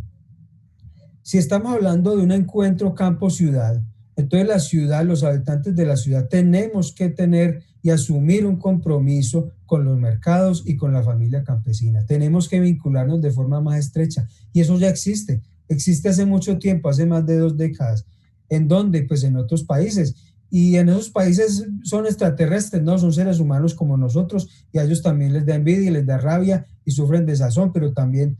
Si estamos hablando de un encuentro campo-ciudad, entonces la ciudad, los habitantes de la ciudad tenemos que tener y asumir un compromiso con los mercados y con la familia campesina. Tenemos que vincularnos de forma más estrecha y eso ya existe hace mucho tiempo, hace más de 2 décadas. ¿En dónde? Pues en otros países. Y en esos países son extraterrestres, ¿no? Son seres humanos como nosotros y a ellos también les da envidia, les da rabia y sufren desazón, pero también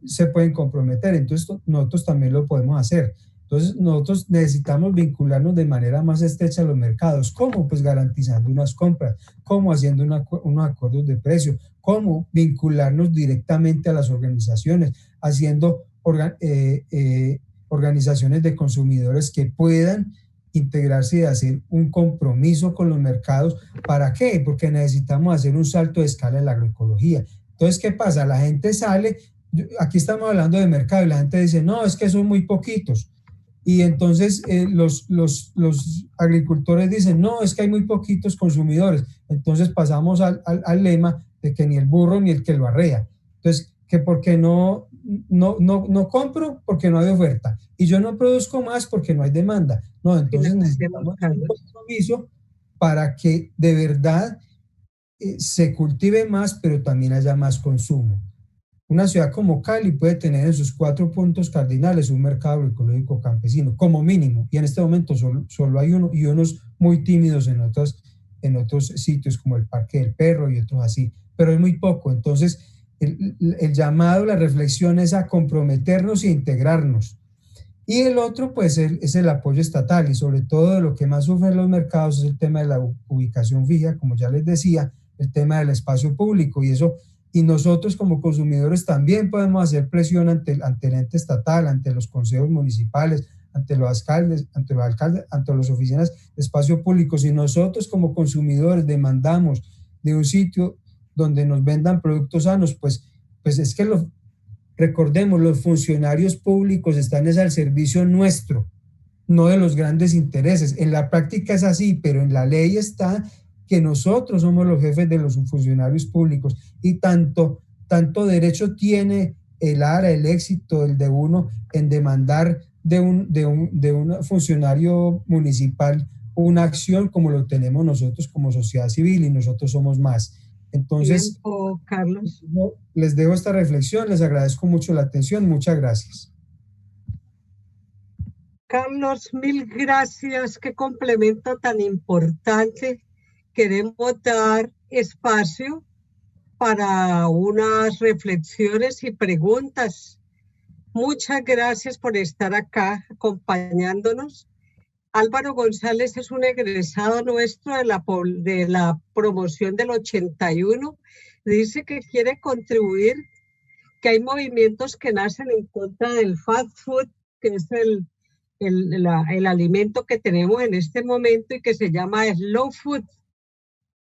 se pueden comprometer. Entonces nosotros también lo podemos hacer. Entonces nosotros necesitamos vincularnos de manera más estrecha a los mercados. ¿Cómo? Pues garantizando unas compras. ¿Cómo? Haciendo unos acuerdos de precio. ¿Cómo? Vincularnos directamente a las organizaciones, haciendo organizaciones de consumidores que puedan integrarse y hacer un compromiso con los mercados. ¿Para qué? Porque necesitamos hacer un salto de escala en la agroecología. Entonces, ¿qué pasa? La gente sale, aquí estamos hablando de mercado y la gente dice, no, es que son muy poquitos. Y entonces los agricultores dicen, no, es que hay muy poquitos consumidores. Entonces pasamos al lema de que ni el burro ni el que lo arrea. Entonces, que porque no compro porque no hay oferta y yo no produzco más porque no hay demanda. No, entonces necesitamos un compromiso para que de verdad se cultive más, pero también haya más consumo. Una ciudad como Cali puede tener en sus 4 puntos cardinales un mercado agroecológico campesino, como mínimo, y en este momento solo hay uno y unos muy tímidos en otros sitios como el Parque del Perro y otros así, pero es muy poco. Entonces, el llamado, la reflexión es a comprometernos e integrarnos. Y el otro, pues, es el apoyo estatal y sobre todo lo que más sufren los mercados es el tema de la ubicación fija, como ya les decía, el tema del espacio público y nosotros como consumidores también podemos hacer presión ante el ente estatal, ante los consejos municipales, ante los alcaldes, ante las oficinas de espacio público. Si nosotros como consumidores demandamos de un sitio donde nos vendan productos sanos, pues es que Recordemos, los funcionarios públicos están al servicio nuestro, no de los grandes intereses. En la práctica es así, pero en la ley está que nosotros somos los jefes de los funcionarios públicos y tanto derecho tiene el ARA, el éxito, el de uno, en demandar de un funcionario municipal una acción como lo tenemos nosotros como sociedad civil, y nosotros somos más. Entonces, tiempo, Carlos. Les dejo esta reflexión, les agradezco mucho la atención, muchas gracias. Carlos, mil gracias, qué complemento tan importante. Queremos dar espacio para unas reflexiones y preguntas. Muchas gracias por estar acá acompañándonos. Álvaro González es un egresado nuestro de la promoción del 81. Dice que quiere contribuir, que hay movimientos que nacen en contra del fast food, que es el alimento que tenemos en este momento y que se llama slow food.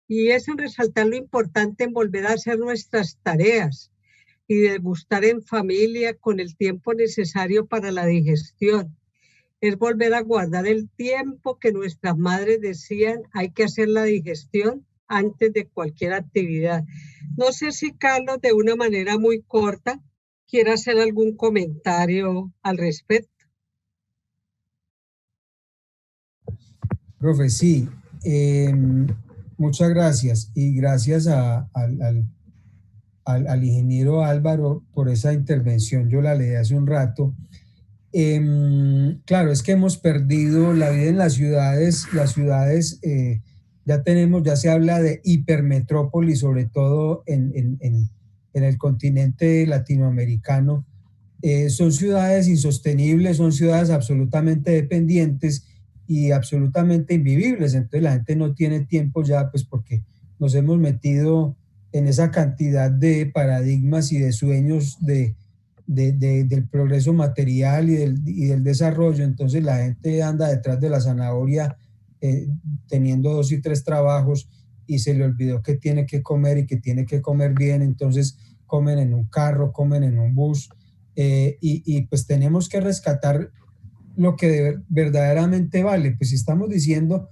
Y es en resaltar lo importante en volver a hacer nuestras tareas y degustar en familia con el tiempo necesario para la digestión. Es volver a guardar el tiempo que nuestras madres decían, hay que hacer la digestión antes de cualquier actividad. No sé si Carlos, de una manera muy corta, quiere hacer algún comentario al respecto. Profe, sí. Muchas gracias, y gracias al ingeniero Álvaro por esa intervención. Yo la leí hace un rato. Claro, es que hemos perdido la vida en las ciudades. Las ciudades ya se habla de hipermetrópoli, sobre todo en el continente latinoamericano. Son ciudades insostenibles, son ciudades absolutamente dependientes y absolutamente invivibles. Entonces la gente no tiene tiempo ya, pues porque nos hemos metido en esa cantidad de paradigmas y de sueños del progreso material y del desarrollo. Entonces la gente anda detrás de la zanahoria teniendo 2 y 3 trabajos, y se le olvidó que tiene que comer y que tiene que comer bien. Entonces comen en un carro, comen en un bus, y pues tenemos que rescatar lo que verdaderamente vale. Pues si estamos diciendo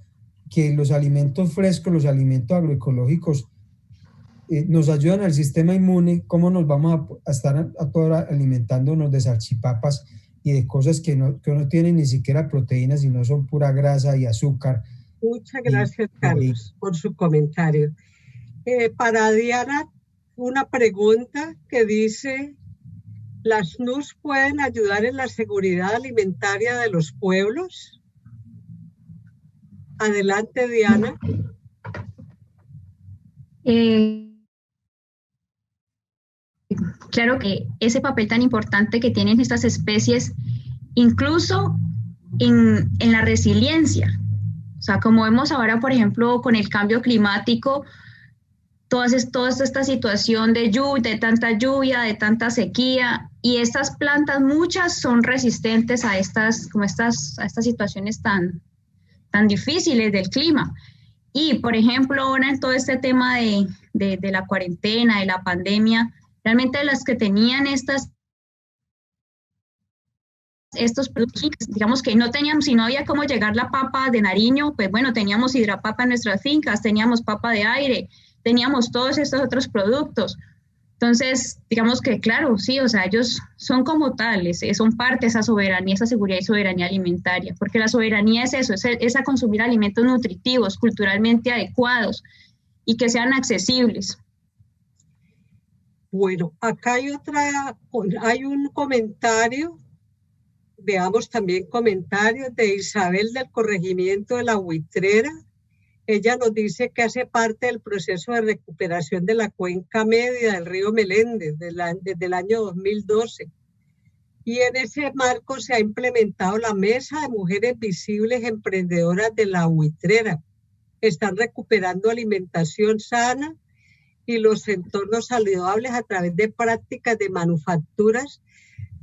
que los alimentos frescos, los alimentos agroecológicos nos ayudan al sistema inmune, ¿cómo nos vamos a estar a toda hora alimentándonos de salchipapas y de cosas que no tienen ni siquiera proteínas, sino son pura grasa y azúcar? Muchas gracias, Carlos, por su comentario. Para Diana, una pregunta que dice: ¿las NUS pueden ayudar en la seguridad alimentaria de los pueblos? Adelante, Diana. Claro que ese papel tan importante que tienen estas especies, incluso en la resiliencia. O sea, como vemos ahora, por ejemplo, con el cambio climático, toda esta situación de tanta lluvia, de tanta sequía, y estas plantas, muchas son resistentes a estas situaciones tan difíciles del clima. Y, por ejemplo, ahora en todo este tema de la cuarentena, de la pandemia, realmente las que tenían estos productos, digamos que no teníamos, si no había cómo llegar la papa de Nariño, pues bueno, teníamos hidrapapa en nuestras fincas, teníamos papa de aire, teníamos todos estos otros productos. Entonces, digamos que claro, sí, o sea, ellos son como tales, son parte de esa soberanía, esa seguridad y soberanía alimentaria, porque la soberanía es eso, es a consumir alimentos nutritivos, culturalmente adecuados y que sean accesibles. Bueno, acá hay un comentario, veamos también comentarios de Isabel del corregimiento de La Buitrera. Ella nos dice que hace parte del proceso de recuperación de la cuenca media del río Meléndez desde el año 2012. Y en ese marco se ha implementado la Mesa de Mujeres Visibles Emprendedoras de La Buitrera. Están recuperando alimentación sana y los entornos saludables a través de prácticas de manufacturas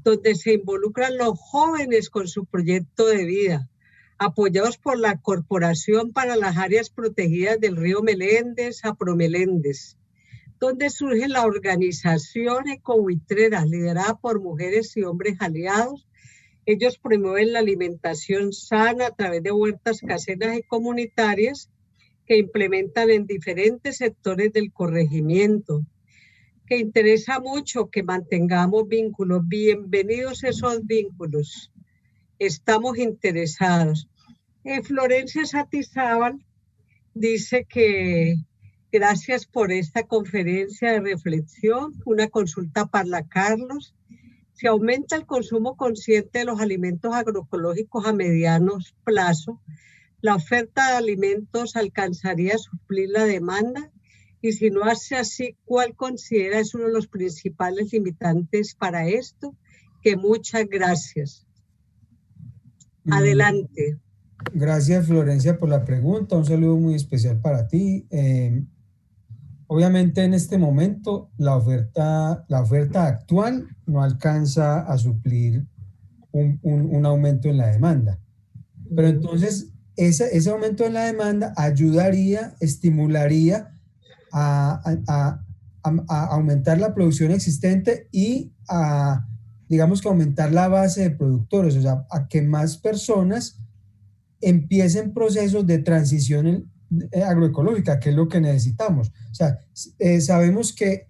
donde se involucran los jóvenes con su proyecto de vida, apoyados por la Corporación para las Áreas Protegidas del Río Meléndez, APROMeléndez. donde surge la organización Ecobuitrera, liderada por mujeres y hombres aliados. Ellos promueven la alimentación sana a través de huertas caseras y comunitarias que implementan en diferentes sectores del corregimiento, que interesa mucho que mantengamos vínculos. Bienvenidos esos vínculos. Estamos interesados. Florencia Satizábal dice que gracias por esta conferencia de reflexión, una consulta para Carlos. Si aumenta el consumo consciente de los alimentos agroecológicos a mediano plazo, la oferta de alimentos alcanzaría a suplir la demanda, y si no hace así, ¿cuál considera es uno de los principales limitantes para esto? Que muchas gracias. Adelante. Gracias, Florencia, por la pregunta. Un saludo muy especial para ti. Obviamente en este momento la oferta actual no alcanza a suplir un aumento en la demanda. Pero entonces ese aumento en la demanda ayudaría, estimularía a aumentar la producción existente y digamos que aumentar la base de productores, o sea, a que más personas empiecen procesos de transición agroecológica, que es lo que necesitamos. O sea, sabemos que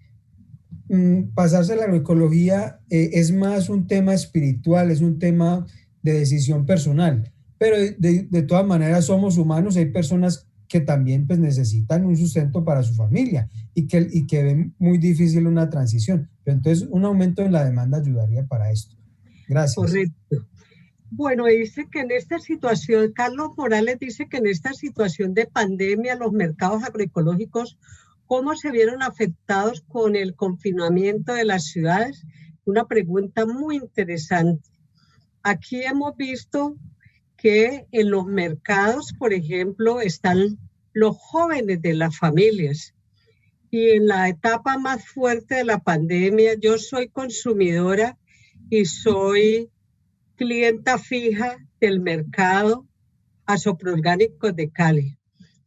pasarse a la agroecología es más un tema espiritual, es un tema de decisión personal, pero de todas maneras somos humanos, hay personas que también pues, necesitan un sustento para su familia y que ven muy difícil una transición. Pero entonces un aumento en la demanda ayudaría para esto. Gracias. Correcto. Bueno, dice que en esta situación, Carlos Morales dice que en esta situación de pandemia los mercados agroecológicos, ¿cómo se vieron afectados con el confinamiento de las ciudades? Una pregunta muy interesante. Aquí hemos visto que en los mercados, por ejemplo, están los jóvenes de las familias. Y en la etapa más fuerte de la pandemia, yo soy consumidora y soy clienta fija del mercado Azoproorgánicos de Cali.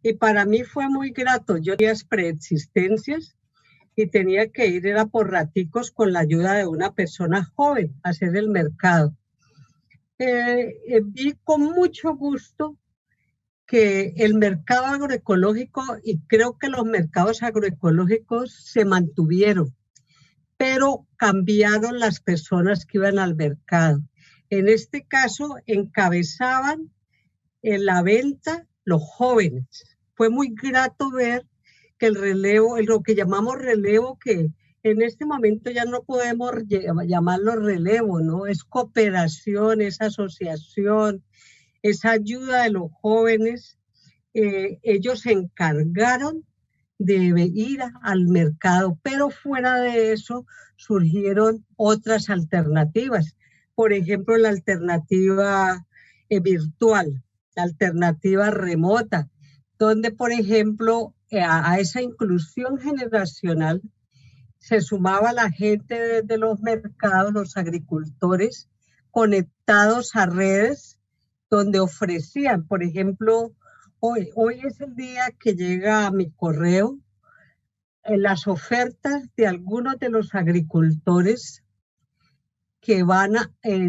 Y para mí fue muy grato. Yo tenía preexistencias y tenía que ir era por raticos con la ayuda de una persona joven a hacer el mercado. Vi con mucho gusto que el mercado agroecológico, y creo que los mercados agroecológicos se mantuvieron, pero cambiaron las personas que iban al mercado. En este caso, encabezaban en la venta los jóvenes. Fue muy grato ver que el relevo, lo que llamamos relevo, que en este momento ya no podemos llamarlo relevo, ¿no? Es cooperación, es asociación, es ayuda de los jóvenes. Ellos se encargaron de ir al mercado, pero fuera de eso surgieron otras alternativas. Por ejemplo, la alternativa virtual, la alternativa remota, donde, por ejemplo, a esa inclusión generacional se sumaba la gente de los mercados, los agricultores, conectados a redes donde ofrecían, por ejemplo, hoy es el día que llega a mi correo las ofertas de algunos de los agricultores que van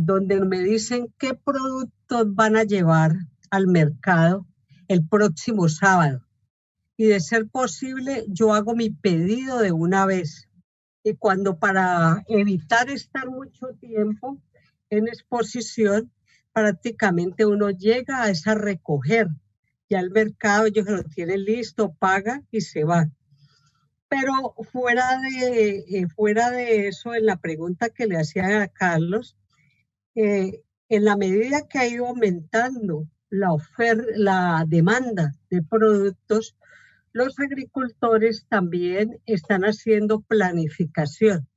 donde me dicen qué productos van a llevar al mercado el próximo sábado. Y de ser posible, yo hago mi pedido de una vez. Y cuando para evitar estar mucho tiempo en exposición, prácticamente uno llega a esa recoger. Ya el mercado ellos lo tienen listo, paga y se va. Pero fuera de eso, en la pregunta que le hacía a Carlos, en la medida que ha ido aumentando la demanda de productos, los agricultores también están haciendo planificación,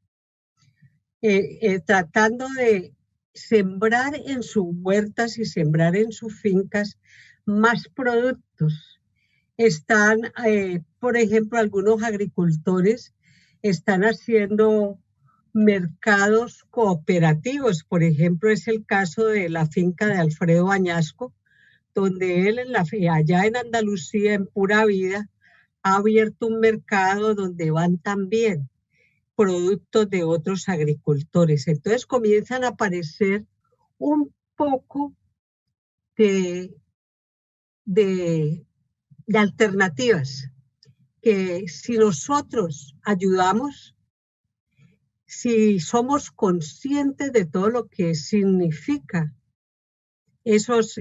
tratando de sembrar en sus huertas y sembrar en sus fincas más productos. Están, por ejemplo, algunos agricultores están haciendo mercados cooperativos. Por ejemplo, es el caso de la finca de Alfredo Añasco, donde él allá en Andalucía, en Pura Vida, ha abierto un mercado donde van también productos de otros agricultores. Entonces comienzan a aparecer un poco de alternativas que si nosotros ayudamos, si somos conscientes de todo lo que significa esos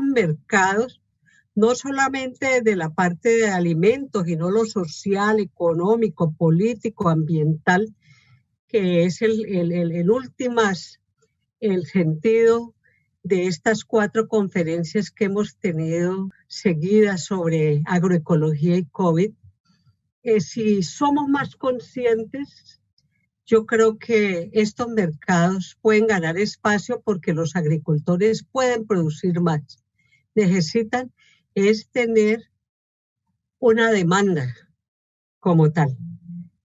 mercados, no solamente de la parte de alimentos, sino lo social, económico, político, ambiental, que es el sentido de estas 4 conferencias que hemos tenido seguidas sobre agroecología y COVID. Si somos más conscientes, yo creo que estos mercados pueden ganar espacio porque los agricultores pueden producir más. Necesitan es tener una demanda como tal.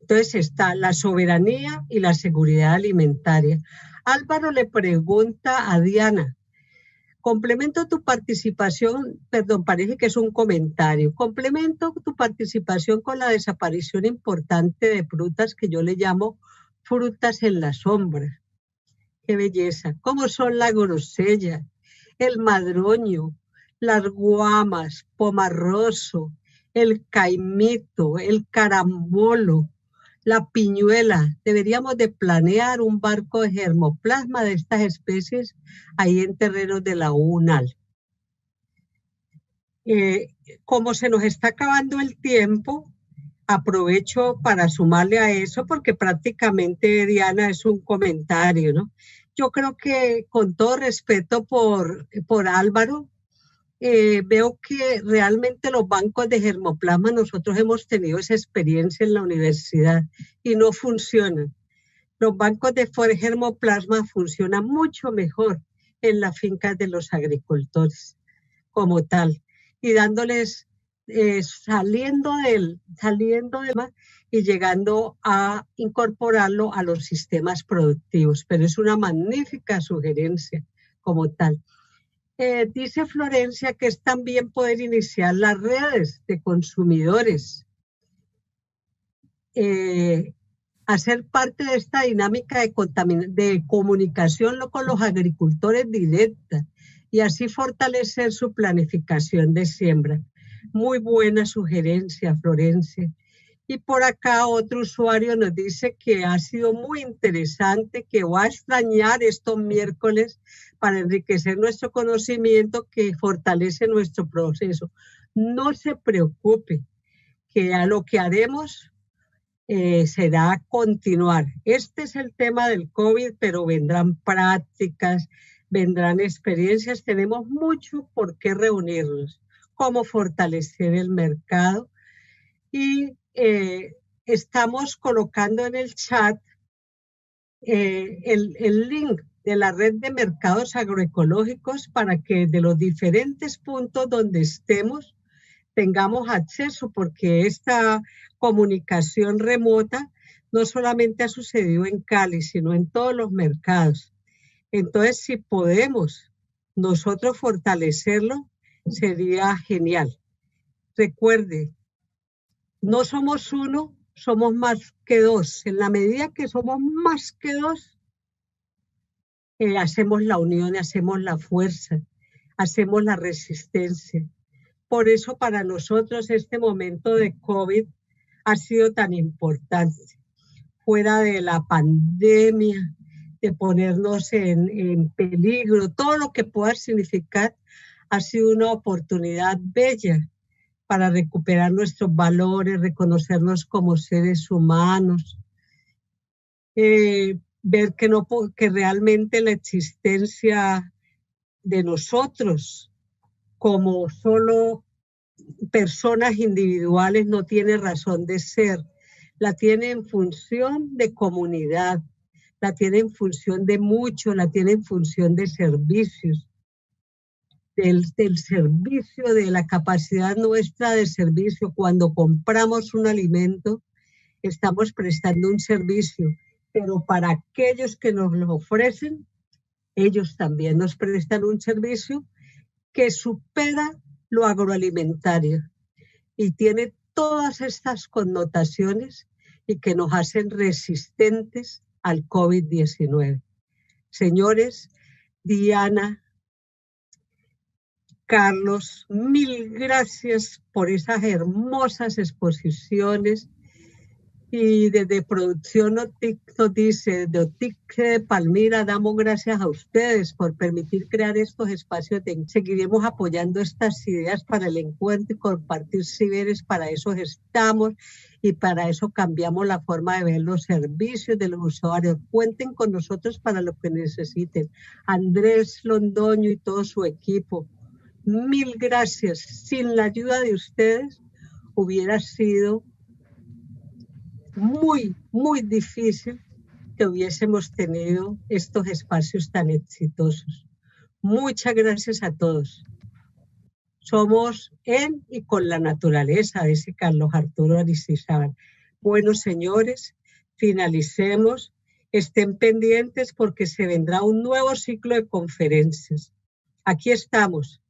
Entonces está la soberanía y la seguridad alimentaria. Álvaro le pregunta a Diana, complemento tu participación, perdón, parece que es un comentario, complemento tu participación con la desaparición importante de frutas que yo le llamo frutas en la sombra. Qué belleza, como son la grosella, el madroño, las guamas, pomarroso, el caimito, el carambolo, la piñuela. Deberíamos de planear un barco de germoplasma de estas especies ahí en terrenos de la UNAL. Como se nos está acabando el tiempo, aprovecho para sumarle a eso porque prácticamente, Diana, es un comentario, ¿no? Yo creo que con todo respeto por Álvaro, veo que realmente los bancos de germoplasma, nosotros hemos tenido esa experiencia en la universidad y no funcionan. Los bancos de germoplasma funcionan mucho mejor en las fincas de los agricultores como tal y dándoles, saliendo del y llegando a incorporarlo a los sistemas productivos. Pero es una magnífica sugerencia como tal. Dice Florencia que es también poder iniciar las redes de consumidores, hacer parte de esta dinámica de comunicación con los agricultores directa y así fortalecer su planificación de siembra. Muy buena sugerencia, Florencia. Y por acá otro usuario nos dice que ha sido muy interesante, que va a extrañar estos miércoles para enriquecer nuestro conocimiento, que fortalece nuestro proceso. No se preocupe, que a lo que haremos será continuar. Este es el tema del COVID, pero vendrán prácticas, vendrán experiencias. Tenemos mucho por qué reunirnos, cómo fortalecer el mercado y estamos colocando en el chat el link de la red de mercados agroecológicos para que de los diferentes puntos donde estemos tengamos acceso, porque esta comunicación remota no solamente ha sucedido en Cali, sino en todos los mercados. Entonces, si podemos nosotros fortalecerlo, sería genial. Recuerde, no somos uno, somos más que dos. En la medida que somos más que dos, hacemos la unión, hacemos la fuerza, hacemos la resistencia. Por eso para nosotros este momento de COVID ha sido tan importante. Fuera de la pandemia, de ponernos en peligro, todo lo que pueda significar, ha sido una oportunidad bella para recuperar nuestros valores, reconocernos como seres humanos, ver que realmente la existencia de nosotros como solo personas individuales no tiene razón de ser, la tiene en función de comunidad, la tiene en función de mucho, la tiene en función de servicios. Del servicio, de la capacidad nuestra de servicio. Cuando compramos un alimento, estamos prestando un servicio, pero para aquellos que nos lo ofrecen, ellos también nos prestan un servicio que supera lo agroalimentario y tiene todas estas connotaciones y que nos hacen resistentes al COVID-19. Señores, Diana, Carlos, mil gracias por esas hermosas exposiciones. Y desde Producción OTIC nos dice, de OTIC de Palmira, damos gracias a ustedes por permitir crear estos espacios. Seguiremos apoyando estas ideas para el encuentro y compartir saberes, para eso estamos y para eso cambiamos la forma de ver los servicios de los usuarios. Cuenten con nosotros para lo que necesiten. Andrés Londoño y todo su equipo, mil gracias. Sin la ayuda de ustedes hubiera sido muy difícil que hubiésemos tenido estos espacios tan exitosos. Muchas gracias a todos. Somos en y con la naturaleza, dice Carlos Arturo Aristizábal. Bueno, señores, finalicemos. Estén pendientes porque se vendrá un nuevo ciclo de conferencias. Aquí estamos.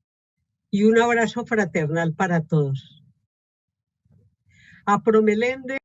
Y un abrazo fraternal para todos. A Promelende.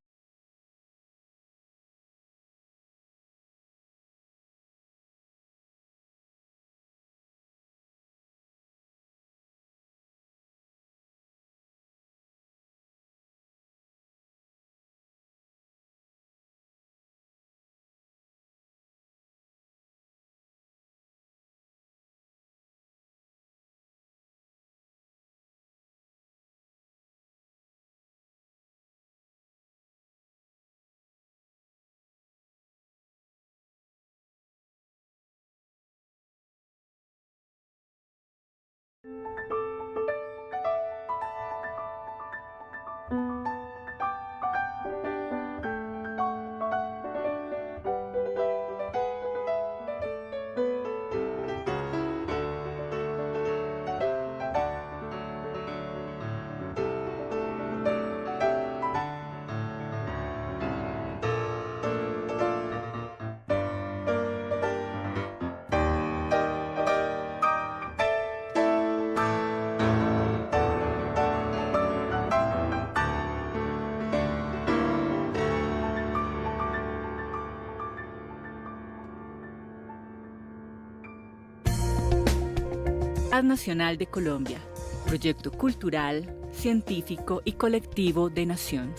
Nacional de Colombia, proyecto cultural, científico y colectivo de Nación.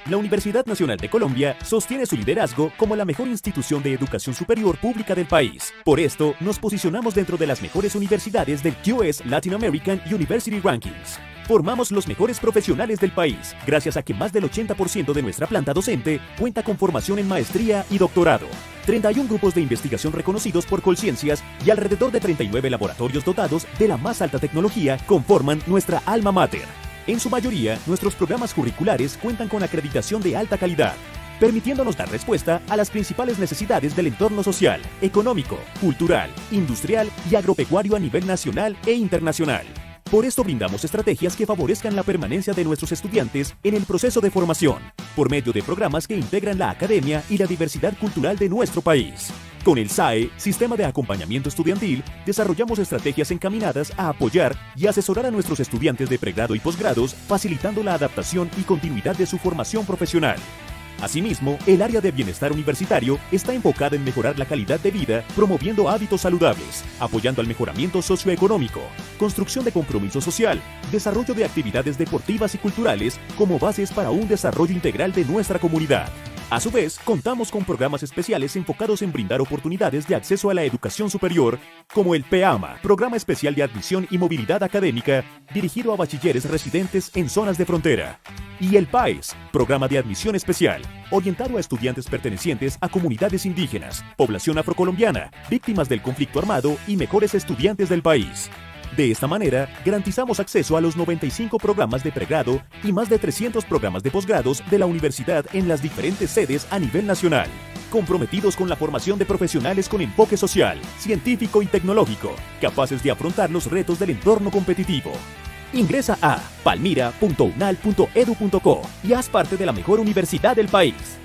La Universidad Nacional de Colombia sostiene su liderazgo como la mejor institución de educación superior pública del país. Por esto, nos posicionamos dentro de las mejores universidades del QS Latin American University Rankings. Formamos los mejores profesionales del país, gracias a que más del 80% de nuestra planta docente cuenta con formación en maestría y doctorado. 31 grupos de investigación reconocidos por Colciencias y alrededor de 39 laboratorios dotados de la más alta tecnología conforman nuestra alma mater. En su mayoría, nuestros programas curriculares cuentan con acreditación de alta calidad, permitiéndonos dar respuesta a las principales necesidades del entorno social, económico, cultural, industrial y agropecuario a nivel nacional e internacional. Por esto brindamos estrategias que favorezcan la permanencia de nuestros estudiantes en el proceso de formación, por medio de programas que integran la academia y la diversidad cultural de nuestro país. Con el SAE, Sistema de Acompañamiento Estudiantil, desarrollamos estrategias encaminadas a apoyar y asesorar a nuestros estudiantes de pregrado y posgrados, facilitando la adaptación y continuidad de su formación profesional. Asimismo, el área de bienestar universitario está enfocada en mejorar la calidad de vida, promoviendo hábitos saludables, apoyando al mejoramiento socioeconómico, construcción de compromiso social, desarrollo de actividades deportivas y culturales como bases para un desarrollo integral de nuestra comunidad. A su vez, contamos con programas especiales enfocados en brindar oportunidades de acceso a la educación superior, como el PEAMA, Programa Especial de Admisión y Movilidad Académica, dirigido a bachilleres residentes en zonas de frontera, y el PAES, Programa de Admisión Especial, orientado a estudiantes pertenecientes a comunidades indígenas, población afrocolombiana, víctimas del conflicto armado y mejores estudiantes del país. De esta manera, garantizamos acceso a los 95 programas de pregrado y más de 300 programas de posgrados de la universidad en las diferentes sedes a nivel nacional, comprometidos con la formación de profesionales con enfoque social, científico y tecnológico, capaces de afrontar los retos del entorno competitivo. Ingresa a palmira.unal.edu.co y haz parte de la mejor universidad del país.